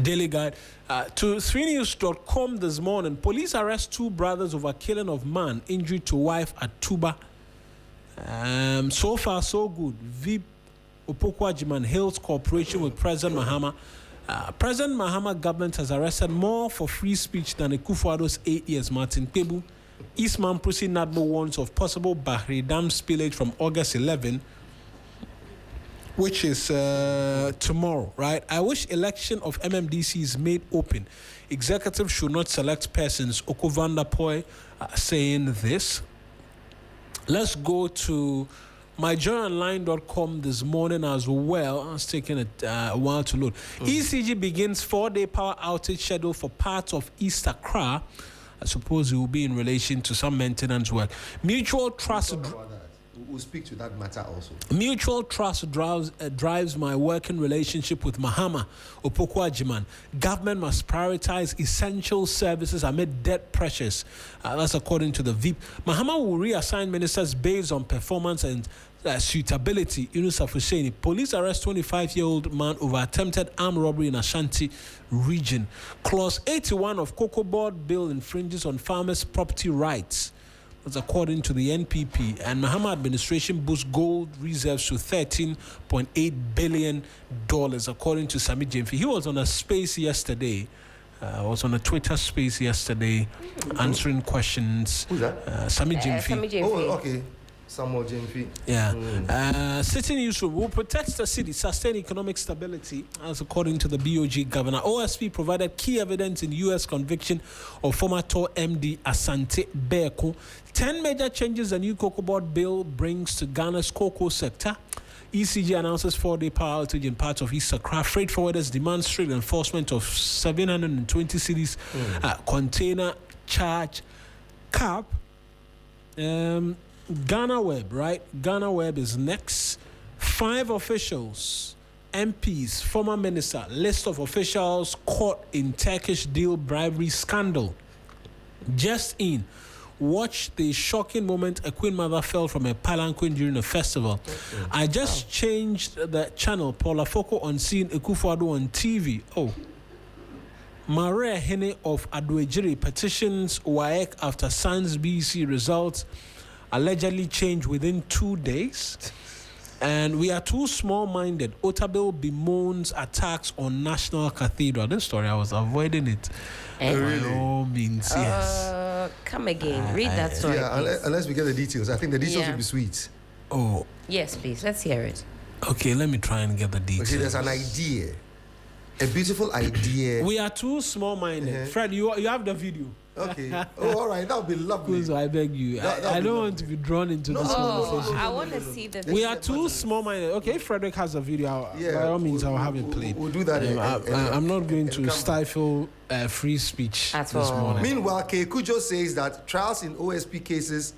S1: Daily Guide. To 3news.com this morning, police arrest 2 brothers over killing of man, injury to wife at Tuba. So far, so good. VIP Opokwajiman hails cooperation with President Mahama. President Mahama government has arrested more for free speech than Akufo-Addo's 8 years. Martin Pebu, Eastman Pussy Nadbo warns of possible Bahri Dam spillage from August 11, which is tomorrow, right? I wish election of MMDC is made open. Executive should not select persons. Okovanda Poi saying this. Let's go to myjoyonline.com this morning as well. It's taking a while to load. ECG begins 4-day power outage schedule for parts of East Accra. I suppose it will be in relation to some maintenance work. Mutual Trust...
S2: We'll speak to that matter also.
S1: Mutual trust drives my working relationship with Mahama Opokwajiman. Government must prioritize essential services amid debt pressures. That's according to the VIP. Mahama will reassign ministers based on performance and suitability. Yunus Afuseni. Police arrest 25-year-old man over attempted armed robbery in Ashanti region. Clause 81 of Cocoa Board Bill infringes on farmers' property rights. That's according to the NPP. And Mahama administration boosts gold reserves to $13.8 billion, according to Sami Jemfi. He was on a space yesterday. Was on a Twitter space yesterday answering questions.
S2: Who's that?
S1: Sami Jemfi.
S3: Sami Jemfi.
S2: Oh, okay. Samuel Jemfi.
S1: Yeah. City Newsroom will protect the city, sustain economic stability, as according to the BOG governor. OSP provided key evidence in U.S. conviction of former TOR MD Asante Beko. 10 major changes the new cocoa board bill brings to Ghana's cocoa sector. ECG announces 4-day power outage in parts of East Accra. Freight forwarders demand strict enforcement of 720 cities container charge cap. Ghana Web, right? Ghana Web is next. 5 officials, MPs, former minister, list of officials caught in Turkish deal bribery scandal. Just in. Watch the shocking moment a Queen Mother fell from a palanquin during a festival. I just changed the channel. Paula Foko on scene, Ekufuado on TV. Oh. Maria Hene of Adwejiri petitions WAEC after Science BC results allegedly changed within 2 days. And we are too small-minded. Otabil bemoans attacks on National Cathedral. This story, I was avoiding it.
S2: Really?
S1: By all means, yes.
S3: Come again. Read that story.
S2: Yeah, unless we get the details. I think the details
S3: Yeah.
S2: will be sweet.
S1: Oh,
S3: Yes, please. Let's hear it.
S1: okay, let me try and get the details.
S2: Okay, there's an idea. A beautiful idea.
S1: We are too small-minded. Fred, you have the video.
S2: Okay. Oh, all right. That would be lovely.
S1: Kuzo, I beg you.
S2: That
S1: I
S2: would
S1: don't
S2: be
S1: want to be drawn into this
S3: Oh,
S1: conversation.
S3: I want to see the
S1: We are too small-minded. Okay, if Frederick has a video, by all means, I'll have it played.
S2: We'll do that.
S1: I'm not going to
S2: come-
S1: stifle free speech
S3: At
S1: this
S3: all.
S1: morning.
S2: Meanwhile, Kujo says that trials in OSP cases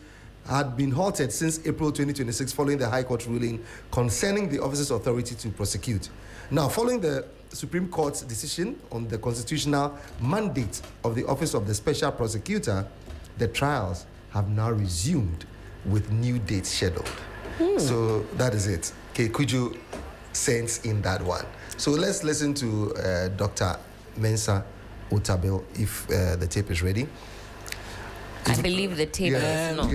S2: had been halted since April 2026 following the High Court ruling concerning the officer's authority to prosecute. Now, following the Supreme Court's decision on the constitutional mandate of the Office of the Special Prosecutor, the trials have now resumed with new dates scheduled. So that is it. Kujo sends in that one. So let's listen to Dr. Mensa Otabil if the tape is ready.
S3: I believe the tape is not.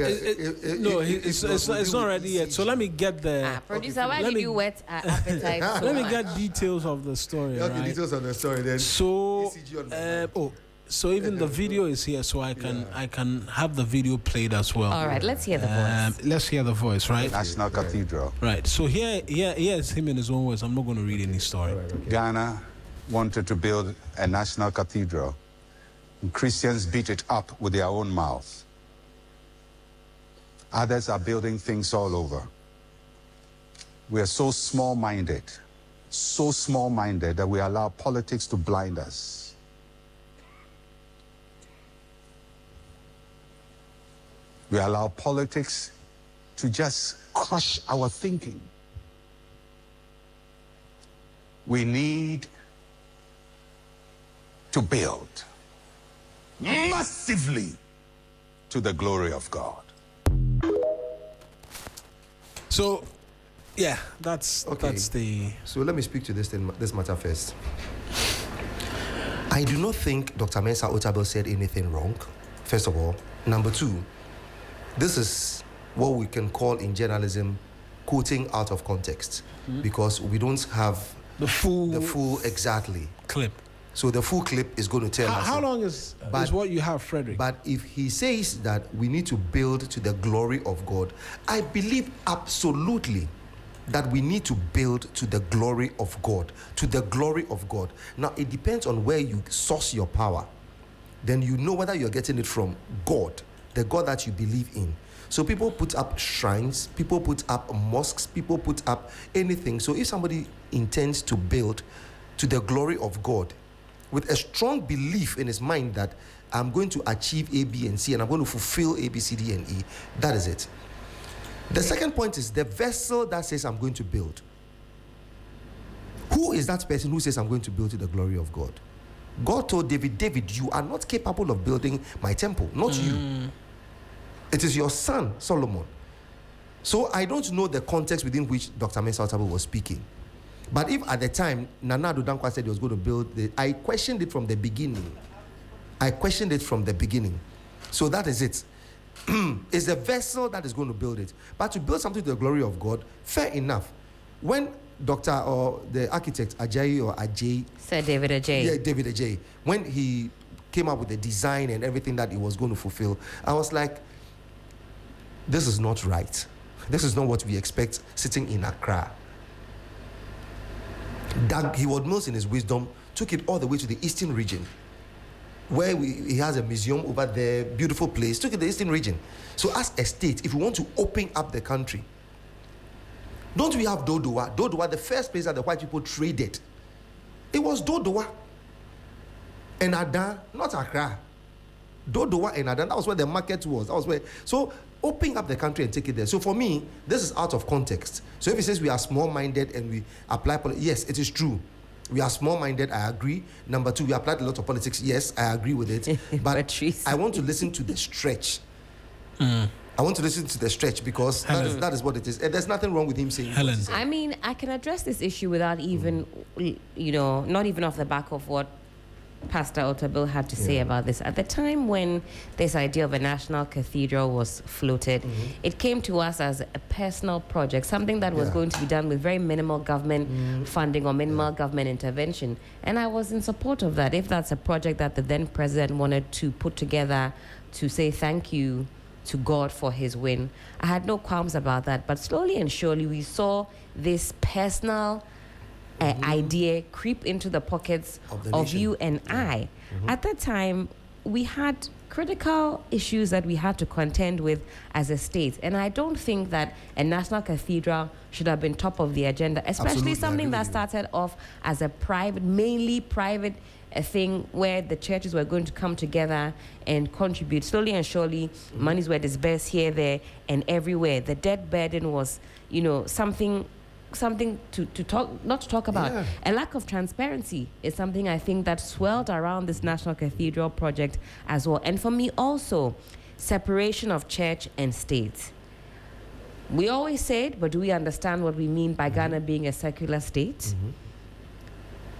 S1: No, it's not ready yet. So let me get the.
S3: Producer, why
S1: let
S3: did
S1: me-
S3: you wet our appetite so
S1: Let me
S3: much?
S1: get details of the story.
S2: Okay,
S1: Right?
S2: details of the story then.
S1: So,
S2: ECG on the mic.
S1: so even the video is here, so I can have the video played as well.
S3: All right, let's hear the voice.
S1: Let's hear the voice, right?
S4: National Cathedral.
S1: Right. So here is him in his own words. I'm not going to read any story.
S4: Ghana wanted to build a national cathedral. And Christians beat it up with their own mouth. Others are building things all over. We are so small-minded that we allow politics to blind us. We allow politics to just crush our thinking. We need to build massively to the glory of God.
S1: So, yeah, that's the.
S2: So let me speak to this matter first. I do not think Dr. Mensa Otabil said anything wrong, first of all. Number two, this is what we can call in journalism quoting out of context because we don't have
S1: The full
S2: exactly.
S1: clip.
S2: So the full clip is going to tell us.
S1: How long is what you have, Frederick?
S2: But if he says that we need to build to the glory of God, I believe absolutely that we need to build to the glory of God. To the glory of God. Now, it depends on where you source your power. Then you know whether you're getting it from God, the God that you believe in. So people put up shrines, people put up mosques, people put up anything. So if somebody intends to build to the glory of God, with a strong belief in his mind that I'm going to achieve A, B, and C, and I'm going to fulfill A, B, C, D, and E. That is it. The second point is the vessel that says I'm going to build. Who is that person who says I'm going to build to the glory of God? God told David, you are not capable of building my temple, not you. It is your son, Solomon. So I don't know the context within which Dr. Mensa Otabil was speaking. But if at the time Nana Addo Dankwa said he was going to build I questioned it from the beginning. So that is it. It's the vessel that is going to build it. But to build something to the glory of God, fair enough. When Dr. or the architect Ajay,
S3: Sir David Ajay.
S2: Yeah, David Ajay, when he came up with the design and everything that he was going to fulfill, I was like, this is not right. This is not what we expect sitting in Accra. That he was most in his wisdom, took it all the way to the eastern region, where he has a museum over there, beautiful place, took it to the eastern region. So as a state, if we want to open up the country, don't we have Dodowa? Dodowa, the first place that the white people traded, it was Dodowa. And Adan, not Accra. Dodowa and Adan, that was where the market was. That was where. So open up the country and take it there. So for me, this is out of context. So if he says we are small-minded and we apply politics, yes, it is true. We are small-minded, I agree. Number two, we applied a lot of politics. Yes, I agree with it. But I want to listen to the stretch. I want to listen to the stretch because that is what it is. And there's nothing wrong with him saying
S1: Helen.
S3: I mean, I can address this issue without even, not even off the back of what Pastor Otabil had to say about this. At the time when this idea of a national cathedral was floated, it came to us as a personal project, something that was going to be done with very minimal government funding or minimal government intervention. And I was in support of that. If that's a project that the then president wanted to put together to say thank you to God for his win, I had no qualms about that. But slowly and surely, we saw this personal idea creep into the pockets of you and I. At that time, we had critical issues that we had to contend with as a state. And I don't think that a national cathedral should have been top of the agenda, especially
S2: Absolutely,
S3: something that started off as a mainly private thing where the churches were going to come together and contribute. Slowly and surely, monies were disbursed here, there, and everywhere. The debt burden was, something to talk, not to talk about.
S2: Yeah.
S3: A lack of transparency is something I think that swirled around this National Cathedral project as well. And for me also, separation of church and state. We always say it, but do we understand what we mean by Ghana being a secular state?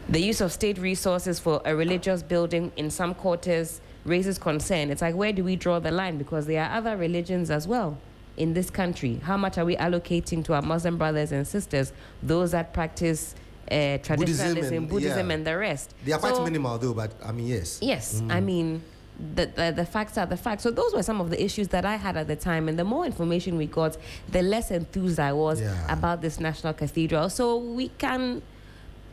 S3: The use of state resources for a religious building in some quarters raises concern. It's like, where do we draw the line? Because there are other religions as well in this country. How much are we allocating to our Muslim brothers and sisters, those that practice traditionalism, Buddhism and the rest?
S2: They are quite minimal though, but I mean, yes.
S3: Yes, I mean, the facts are the facts. So those were some of the issues that I had at the time, and the more information we got, the less enthused I was about this national cathedral. So we can,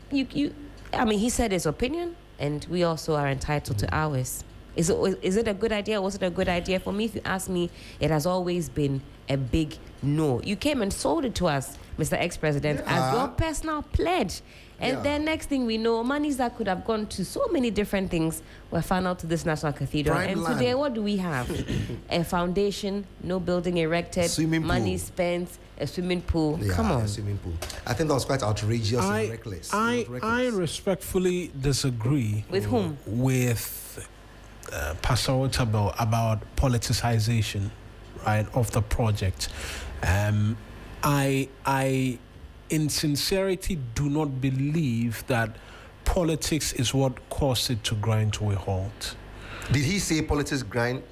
S3: he said his opinion, and we also are entitled to ours. Is it a good idea? Was it a good idea? For me, if you ask me, it has always been a big no. You came and sold it to us, Mr. Ex-President, as your personal pledge. And then next thing we know, monies that could have gone to so many different things were funneled to this national cathedral. Today, what do we have? A foundation, no building erected,
S2: swimming
S3: money
S2: pool
S3: spent, a swimming pool.
S2: Yeah,
S3: Come on.
S2: a swimming pool. I think that was quite outrageous and reckless.
S1: I respectfully disagree.
S3: With whom?
S1: With Pastor Otabil about politicization, right, of the project. I, in sincerity, do not believe that politics is what caused it to grind to a halt.
S2: Did he say politics grinded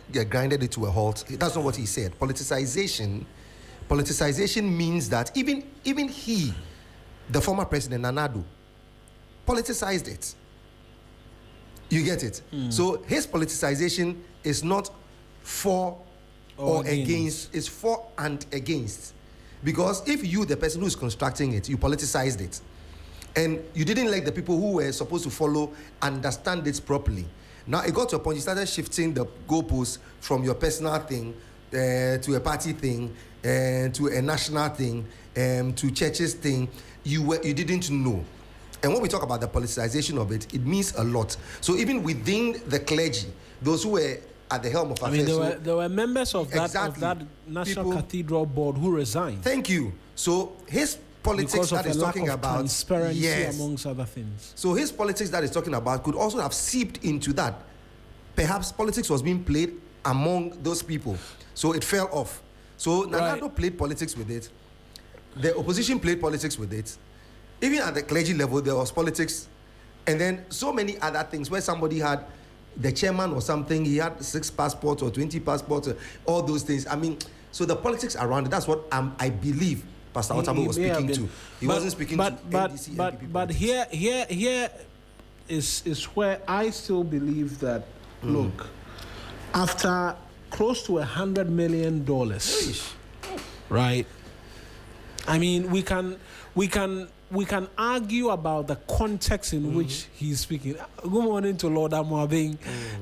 S2: it to a halt? That's not what he said. Politicization means that even he, the former president Nanado, politicized it. You get it? So his politicization is not for or against, it's for and against. Because if you, the person who is constructing it, you politicized it, and you didn't let the people who were supposed to follow understand it properly. Now it got to a point you started shifting the goalposts from your personal thing to a party thing, to a national thing, to churches thing. You didn't know. And when we talk about the politicization of it, it means a lot. So even within the clergy, those who were at the helm of affairs,
S1: there were members of that National Cathedral Board who resigned.
S2: Thank you. So his politics that is talking about
S1: transparency, amongst other things.
S2: So his politics that is talking about could also have seeped into that. Perhaps politics was being played among those people, so it fell off. So Nanado played politics with it. The opposition played politics with it. Even at the clergy level, there was politics, and then so many other things where somebody had the chairman or something, he had 6 passports or 20 passports, all those things. I mean, so the politics around it, that's what I believe Pastor Otabil was speaking to. He wasn't speaking to NDC, NPP
S1: but here is where I still believe that, look, after close to $100 million, right? I mean, we can argue about the context in which he's speaking. Good morning to Lord Amwabing.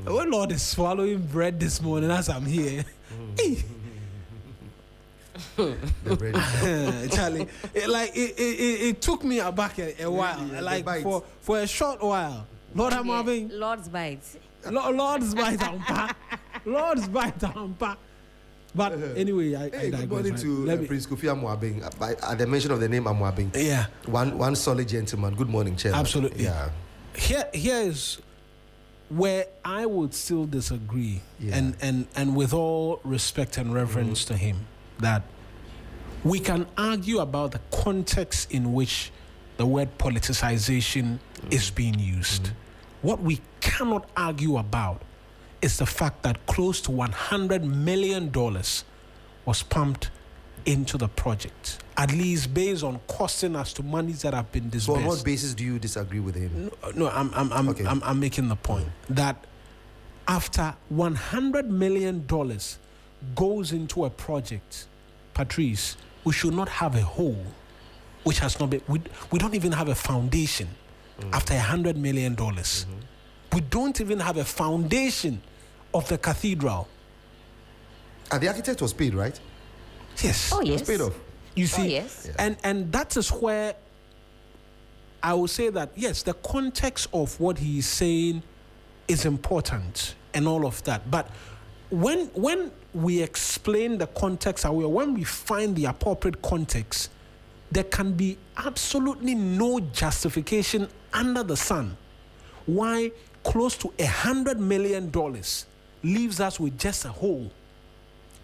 S1: When Lord is swallowing bread this morning as I'm here. Charlie, it took me aback a while, for a short while. Lord Amwabing.
S3: Lord's bites.
S1: Lord's bite on pack. Lord's bite on pack. But anyway, I
S2: good morning to Prince Kofi Amwabing. At the mention of the name Amwabing, one solid gentleman. Good morning, Chair.
S1: Absolutely.
S2: Yeah.
S1: Here is where I would still disagree, and with all respect and reverence to him, that we can argue about the context in which the word politicization is being used. What we cannot argue about is the fact that close to $100 million was pumped into the project, at least based on costing us to monies that have been disbursed.
S2: So on what basis do you disagree with him?
S1: No, I'm making the point that after $100 million goes into a project, Patrice, we should not have a hole which has not been. We don't even have a foundation after $100 million. We don't even have a foundation of the cathedral.
S2: And the architect was paid, right?
S1: Yes.
S3: Oh, yes.
S2: Was paid off.
S1: You see,
S3: yes.
S1: And that is where I will say that, yes, the context of what he is saying is important and all of that. But when we explain the context away, when we find the appropriate context, there can be absolutely no justification under the sun why close to $100 million leaves us with just a hole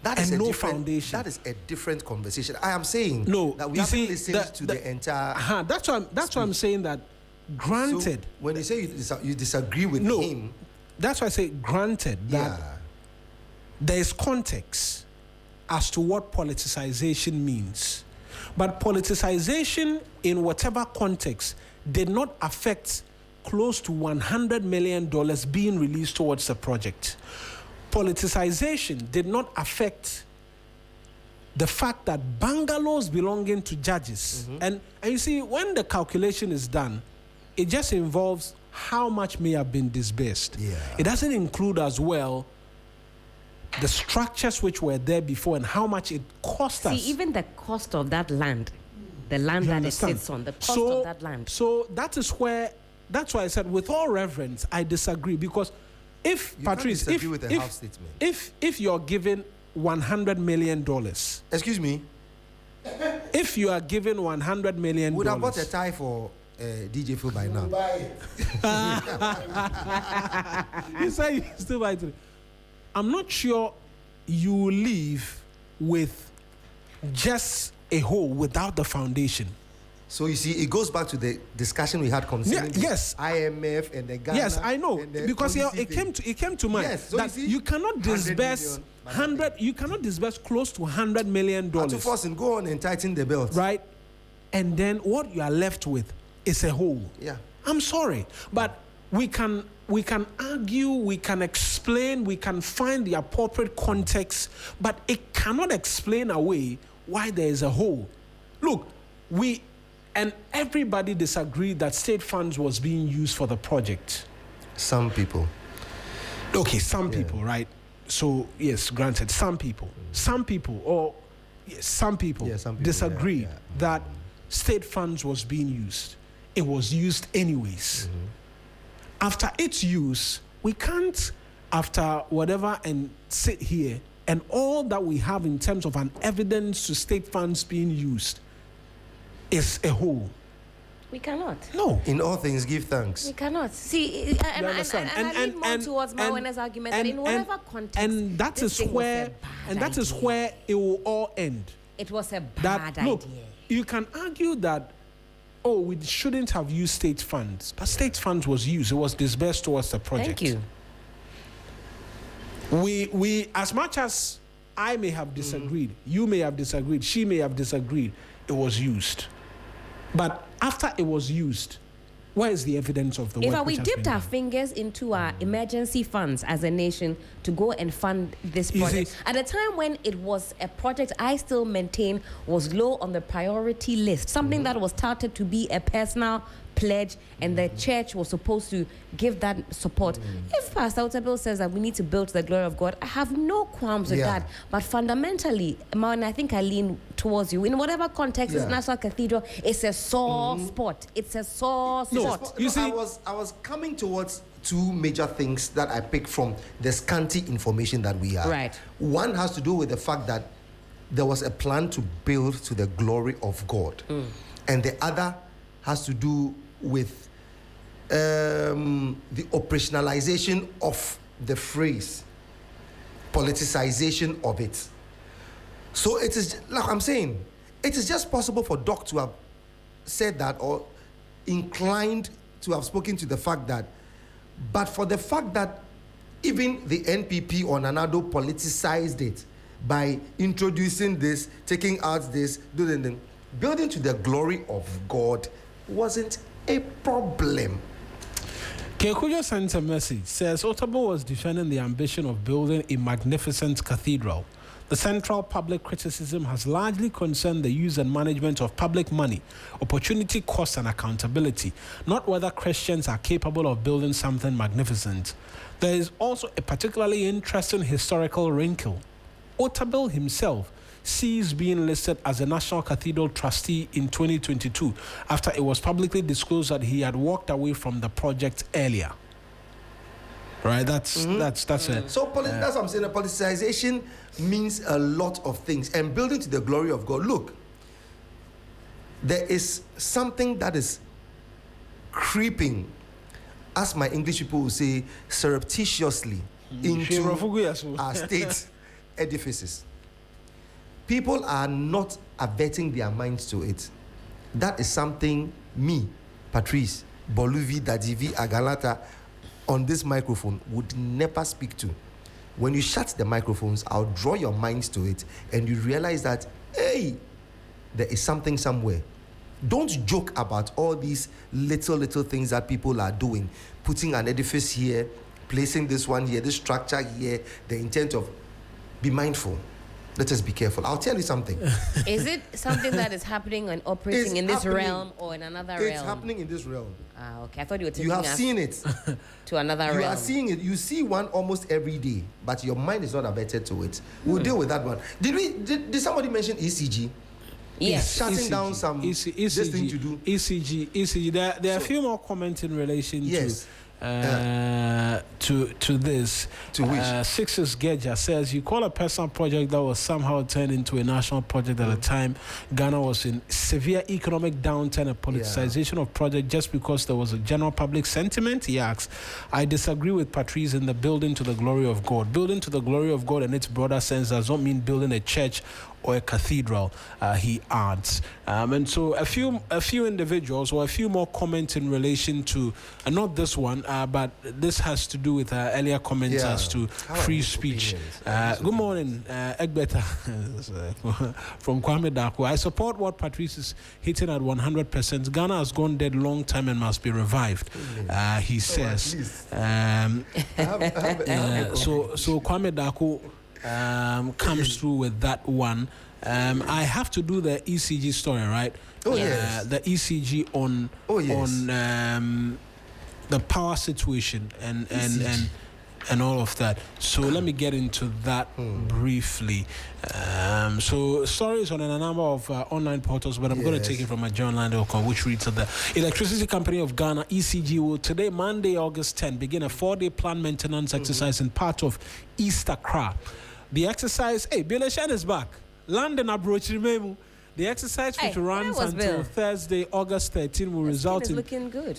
S1: and no foundation.
S2: That is a different conversation. I am saying that we haven't listened to the entire.
S1: That's why I'm saying that. Granted,
S2: so when you say you disagree with him,
S1: that's why I say granted that there is context as to what politicization means, but politicization in whatever context did not affect close to $100 million being released towards the project. Politicization did not affect the fact that bungalows belonging to judges, and you see, when the calculation is done, it just involves how much may have been disbursed. It doesn't include as well the structures which were there before and how much it cost us.
S3: See, even the cost of that land, the land that it sits on, the cost of that land.
S1: So that's why I said, with all reverence, I disagree, because if
S2: you
S1: Patrice,
S2: can't disagree with the house statement.
S1: if you're given $100 million,
S2: excuse me,
S1: if you are given $100 million,
S2: would have bought a tie for DJ Phil by now.
S1: You say you still buy it. I'm not sure you will leave with just a hole without the foundation.
S2: So you see, it goes back to the discussion we had concerning IMF and the Ghana.
S1: Yes, I know, because it came to mind that you cannot disburse you cannot disburse close to $100 million.
S2: To force and go on and tighten the belt,
S1: right? And then what you are left with is a hole.
S2: Yeah,
S1: I'm sorry, but we can argue, we can explain, we can find the appropriate context, but it cannot explain away why there is a hole. Look, and everybody disagreed that state funds was being used for the project.
S2: Some people.
S1: Okay, some people, right? So, yes, granted, some people disagree that state funds was being used. It was used anyways. After its use, we can't, after whatever, and sit here and all that we have in terms of an evidence to state funds being used is a whole.
S3: We cannot.
S1: No.
S2: In all things, give thanks.
S3: We cannot. See, and I lean more towards Mawene's argument that in whatever context,
S1: and that is where it will all end.
S3: It was a bad idea.
S1: You can argue that, we shouldn't have used state funds, but state funds was used. It was disbursed towards the project.
S3: Thank you.
S1: We as much as I may have disagreed, you may have disagreed, she may have disagreed, it was used. But after it was used, where is the evidence of the work?
S3: If we
S1: which has
S3: dipped
S1: been
S3: our
S1: done?
S3: fingers into our emergency funds as a nation to go and fund this
S1: You
S3: project,
S1: see-
S3: at a time when it was a project I still maintain was low on the priority list, something that was touted to be a personal pledge and the church was supposed to give that support. If Pastor Otabil says that we need to build to the glory of God, I have no qualms with that. But fundamentally, and I think I lean towards you, in whatever context it's National Cathedral, it's a sore spot. It's a sore spot.
S1: You see-
S2: I was coming towards two major things that I picked from the scanty information that we have.
S3: Right.
S2: One has to do with the fact that there was a plan to build to the glory of God. And the other has to do with the operationalization of the phrase, politicization of it. So it is, like I'm saying, it is just possible for Doc to have said that or inclined to have spoken to the fact that, but for the fact that even the NPP or Nanado politicized it by introducing this, taking out this, building to the glory of God wasn't a problem.
S1: Kekujo sent a message, says Otabil was defending the ambition of building a magnificent cathedral. The central public criticism has largely concerned the use and management of public money, opportunity cost and accountability, not whether Christians are capable of building something magnificent. There is also a particularly interesting historical wrinkle. Otabil himself ceased being listed as a National Cathedral trustee in 2022 after it was publicly disclosed that he had walked away from the project earlier. Right, that's it.
S2: So that's what I'm saying. The politicization means a lot of things, and building to the glory of God. Look, there is something that is creeping, as my English people will say, surreptitiously into our state edifices. People are not averting their minds to it. That is something me, Patrice, Boluvi, Dajivi, Agalata, on this microphone would never speak to. When you shut the microphones, I'll draw your minds to it and you realize that, hey, there is something somewhere. Don't joke about all these little things that people are doing. Putting an edifice here, placing this one here, this structure here, the intent of, be mindful. Let us be careful. I'll tell you something.
S3: Is it something that is happening and operating in this realm or in another realm?
S2: It's happening in this realm.
S3: Okay. I thought you were taking
S2: You have
S3: us
S2: seen it.
S3: to another realm.
S2: You are seeing it. You see one almost every day, but your mind is not averted to it. We'll deal with that one. Did somebody mention ECG?
S3: Yes.
S2: Shutting down some this thing to do.
S1: ECG. There are a few more comments in relation
S2: Yes.
S1: to this.
S2: To which?
S1: Sixes Geja says, you call a personal project that was somehow turned into a national project at a time Ghana was in severe economic downturn, a politicization of project just because there was a general public sentiment? He asks. I disagree with Patrice in the building to the glory of God. Building to the glory of God in its broader sense does not mean building a church or a cathedral, he adds. And so a few individuals or a few more comments in relation to, not this one, but this has to do with earlier comments as to free speech. Good morning, Egbeta from Kwame Daku. I support what Patrice is hitting at 100%. Ghana has gone dead long time and must be revived, he says. So Kwame Daku comes through with that one. I have to do the ECG story, right?
S2: Oh yes.
S1: The ECG on the power situation and all of that. So let me get into that briefly. So stories on a number of online portals, but I'm going to take it from a journal.com, which reads that the Electricity Company of Ghana, ECG, will today, Monday, August 10, begin a 4-day planned maintenance exercise in part of East Accra. The exercise, Billy Shan is back. London approach remember. The exercise, which runs until Thursday, August 13, will result in
S3: looking good.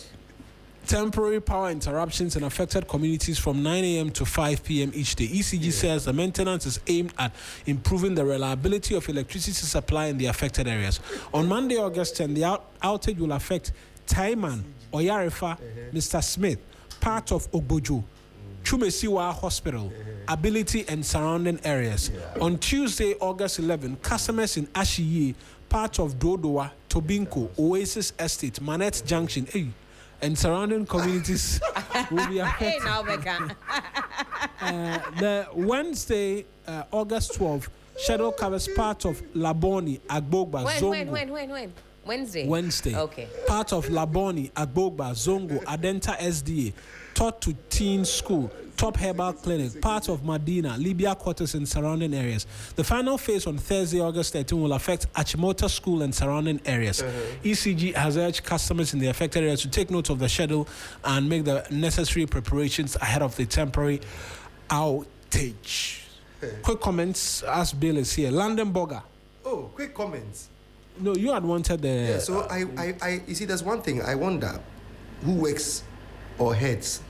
S1: Temporary power interruptions in affected communities from 9 a.m. to 5 p.m. each day. ECG says the maintenance is aimed at improving the reliability of electricity supply in the affected areas. On Monday, August 10, the outage will affect Taiman, Oyarefa, Mr. Smith, part of Ogbojo, Chumesiwa Hospital, Ability and surrounding areas. On Tuesday, August 11, customers in Ashiyi, part of Dodowa, Tobinko, Oasis Estate, Manette Junction, and surrounding communities will be affected.
S3: Hey, now, Becca.
S1: The Wednesday, August 12, schedule covers part of Laboni, Agbogba, Zongo.
S3: When? Wednesday. Okay.
S1: Part of Laboni, Agbogba, Zongo, Adenta SDA, Taught to Teen School, Top Herbal Clinic, part of Medina, Libya quarters and surrounding areas. The final phase on Thursday, August 13 will affect Achimota School and surrounding areas. ECG has urged customers in the affected areas to take note of the schedule and make the necessary preparations ahead of the temporary outage. Quick comments as Bill is here. London Boga.
S2: Oh, quick comments.
S1: No, you had wanted the...
S2: Yeah, so I you see, there's one thing. I wonder who works or heads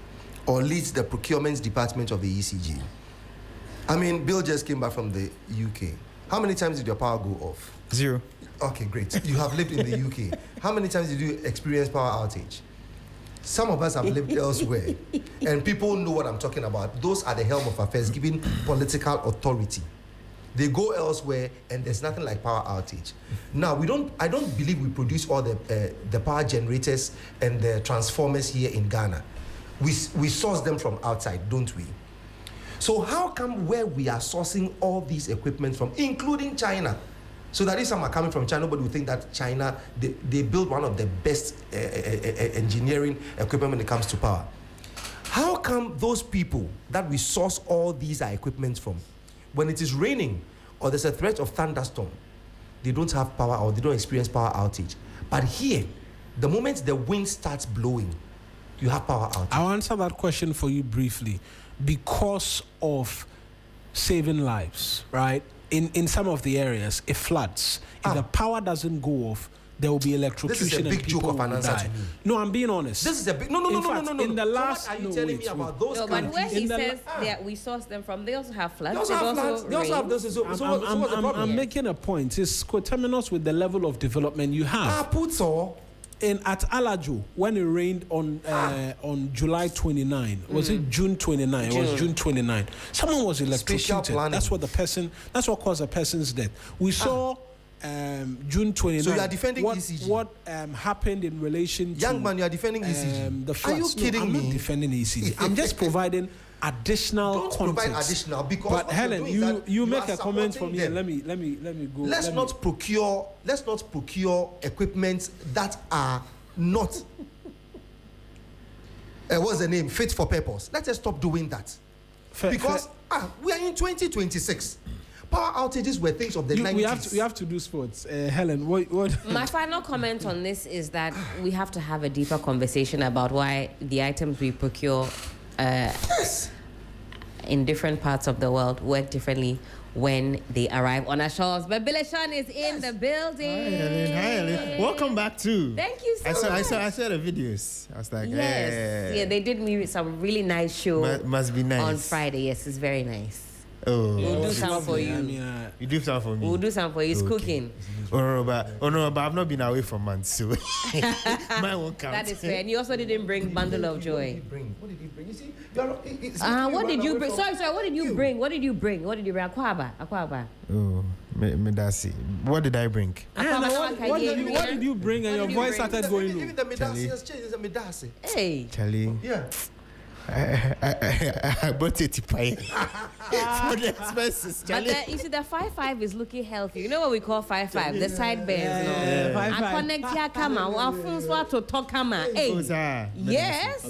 S2: or leads the procurement department of the ECG. I mean, Bill just came back from the UK. How many times did your power go off?
S5: 0.
S2: Okay, great. You have lived in the UK. How many times did you experience power outage? Some of us have lived elsewhere, and people know what I'm talking about. Those are the helm of affairs, giving political authority. They go elsewhere, and there's nothing like power outage. Now, I don't believe we produce all the power generators and the transformers here in Ghana. We source them from outside, don't we? So how come where we are sourcing all these equipment from, including China, so that if some are coming from China, nobody will think that China, they build one of the best engineering equipment when it comes to power. How come those people that we source all these equipment from, when it is raining or there's a threat of thunderstorm, they don't have power or they don't experience power outage? But here, the moment the wind starts blowing, you have power outage.
S1: I'll answer that question for you briefly. Because of saving lives, right? In some of the areas, it floods. If the power doesn't go off, there will be electrocution.
S2: This is a big
S1: and people
S2: joke of an
S1: will
S2: answer
S1: die.
S2: to me.
S1: No, I'm being honest.
S2: This is a big... No.
S1: In the last...
S2: So what are you telling me about those
S3: No, but
S2: countries?
S3: where he says that we source them from, they also have floods.
S2: They also have floods. They also have those... So what's the problem?
S1: I'm making a point. It's coterminous with the level of development you have. At Alajo, when it rained on July 29, was it June 29? It was June 29. Someone was electrocuted. That's what caused a person's death. We saw June 29.
S2: So you are defending ECG?
S1: What happened in relation to...
S2: Young man, you are defending ECG.
S1: The floods.
S2: Are you kidding me?
S1: I'm not defending ECG. I'm just providing additional context.
S2: Don't provide additional, because
S1: but Helen, you make a comment for me and let me go.
S2: Let's not procure equipment that are not what's the name, fit for purpose. Let us stop doing that. Because we are in 2026. Power outages were things of the 90s.
S1: We have to do sports. Helen, what?
S3: My final comment on this is that we have to have a deeper conversation about why the items we procure in different parts of the world work differently when they arrive on our shores. But Bilashan is in the building.
S5: Hi, Ellen. Welcome back too.
S3: Thank you so much.
S5: I saw the videos. I was like,
S3: yes. Yeah, they did me some really nice show.
S5: Must be nice.
S3: On Friday, yes, it's very nice.
S5: Oh,
S3: we'll do something for you.
S5: You do something for me.
S3: We'll do something for you. It's cooking.
S5: Oh no, but I've not been away for months, so mine won't count.
S3: That is fair. And you also didn't bring bundle of joy.
S2: What did he bring? You see,
S3: what did you bring? Sorry. What did you bring? What did you bring? Aquaba.
S5: Oh, Medasi. What did I bring?
S1: What did you bring? And your voice started going low.
S2: Even the Medasi has changed. It's a Medasi.
S3: Hey,
S5: Charlie.
S2: Yeah.
S5: I bought it for the expenses.
S3: But you see, the 5-5 is looking healthy. You know what we call 5-5? The side bears. I connect here, come on. To talk, come on. Hey, yes.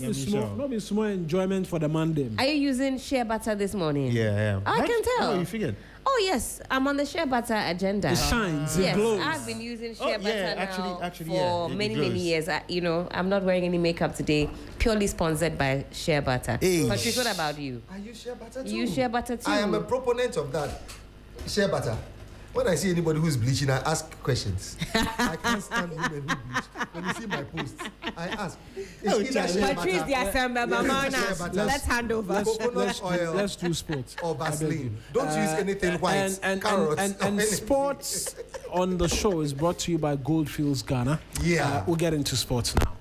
S1: Not be small enjoyment for the Monday.
S3: Are you using shea butter this morning?
S5: Yeah, I am.
S3: I can tell.
S5: Oh, you figured.
S3: Oh yes, I'm on the shea butter agenda.
S1: It shines, it glows.
S3: I've been using shea butter now for many years. I'm not wearing any makeup today, purely sponsored by shea butter.
S5: Hey.
S3: Patrice, what about you?
S2: I use shea butter too.
S3: You use shea butter too?
S2: I am a proponent of that. Shea butter. When I see anybody who's bleaching, I ask questions. I can't stand women who bleach. When you see my posts, I ask.
S3: Patrice, the assembly, let's hand over.
S2: Coconut oil.
S1: Let's do sports.
S2: Or Vaseline. Don't use anything white. Carrots.
S1: And sports on the show is brought to you by Goldfields Ghana.
S2: Yeah.
S1: We'll get into sports now.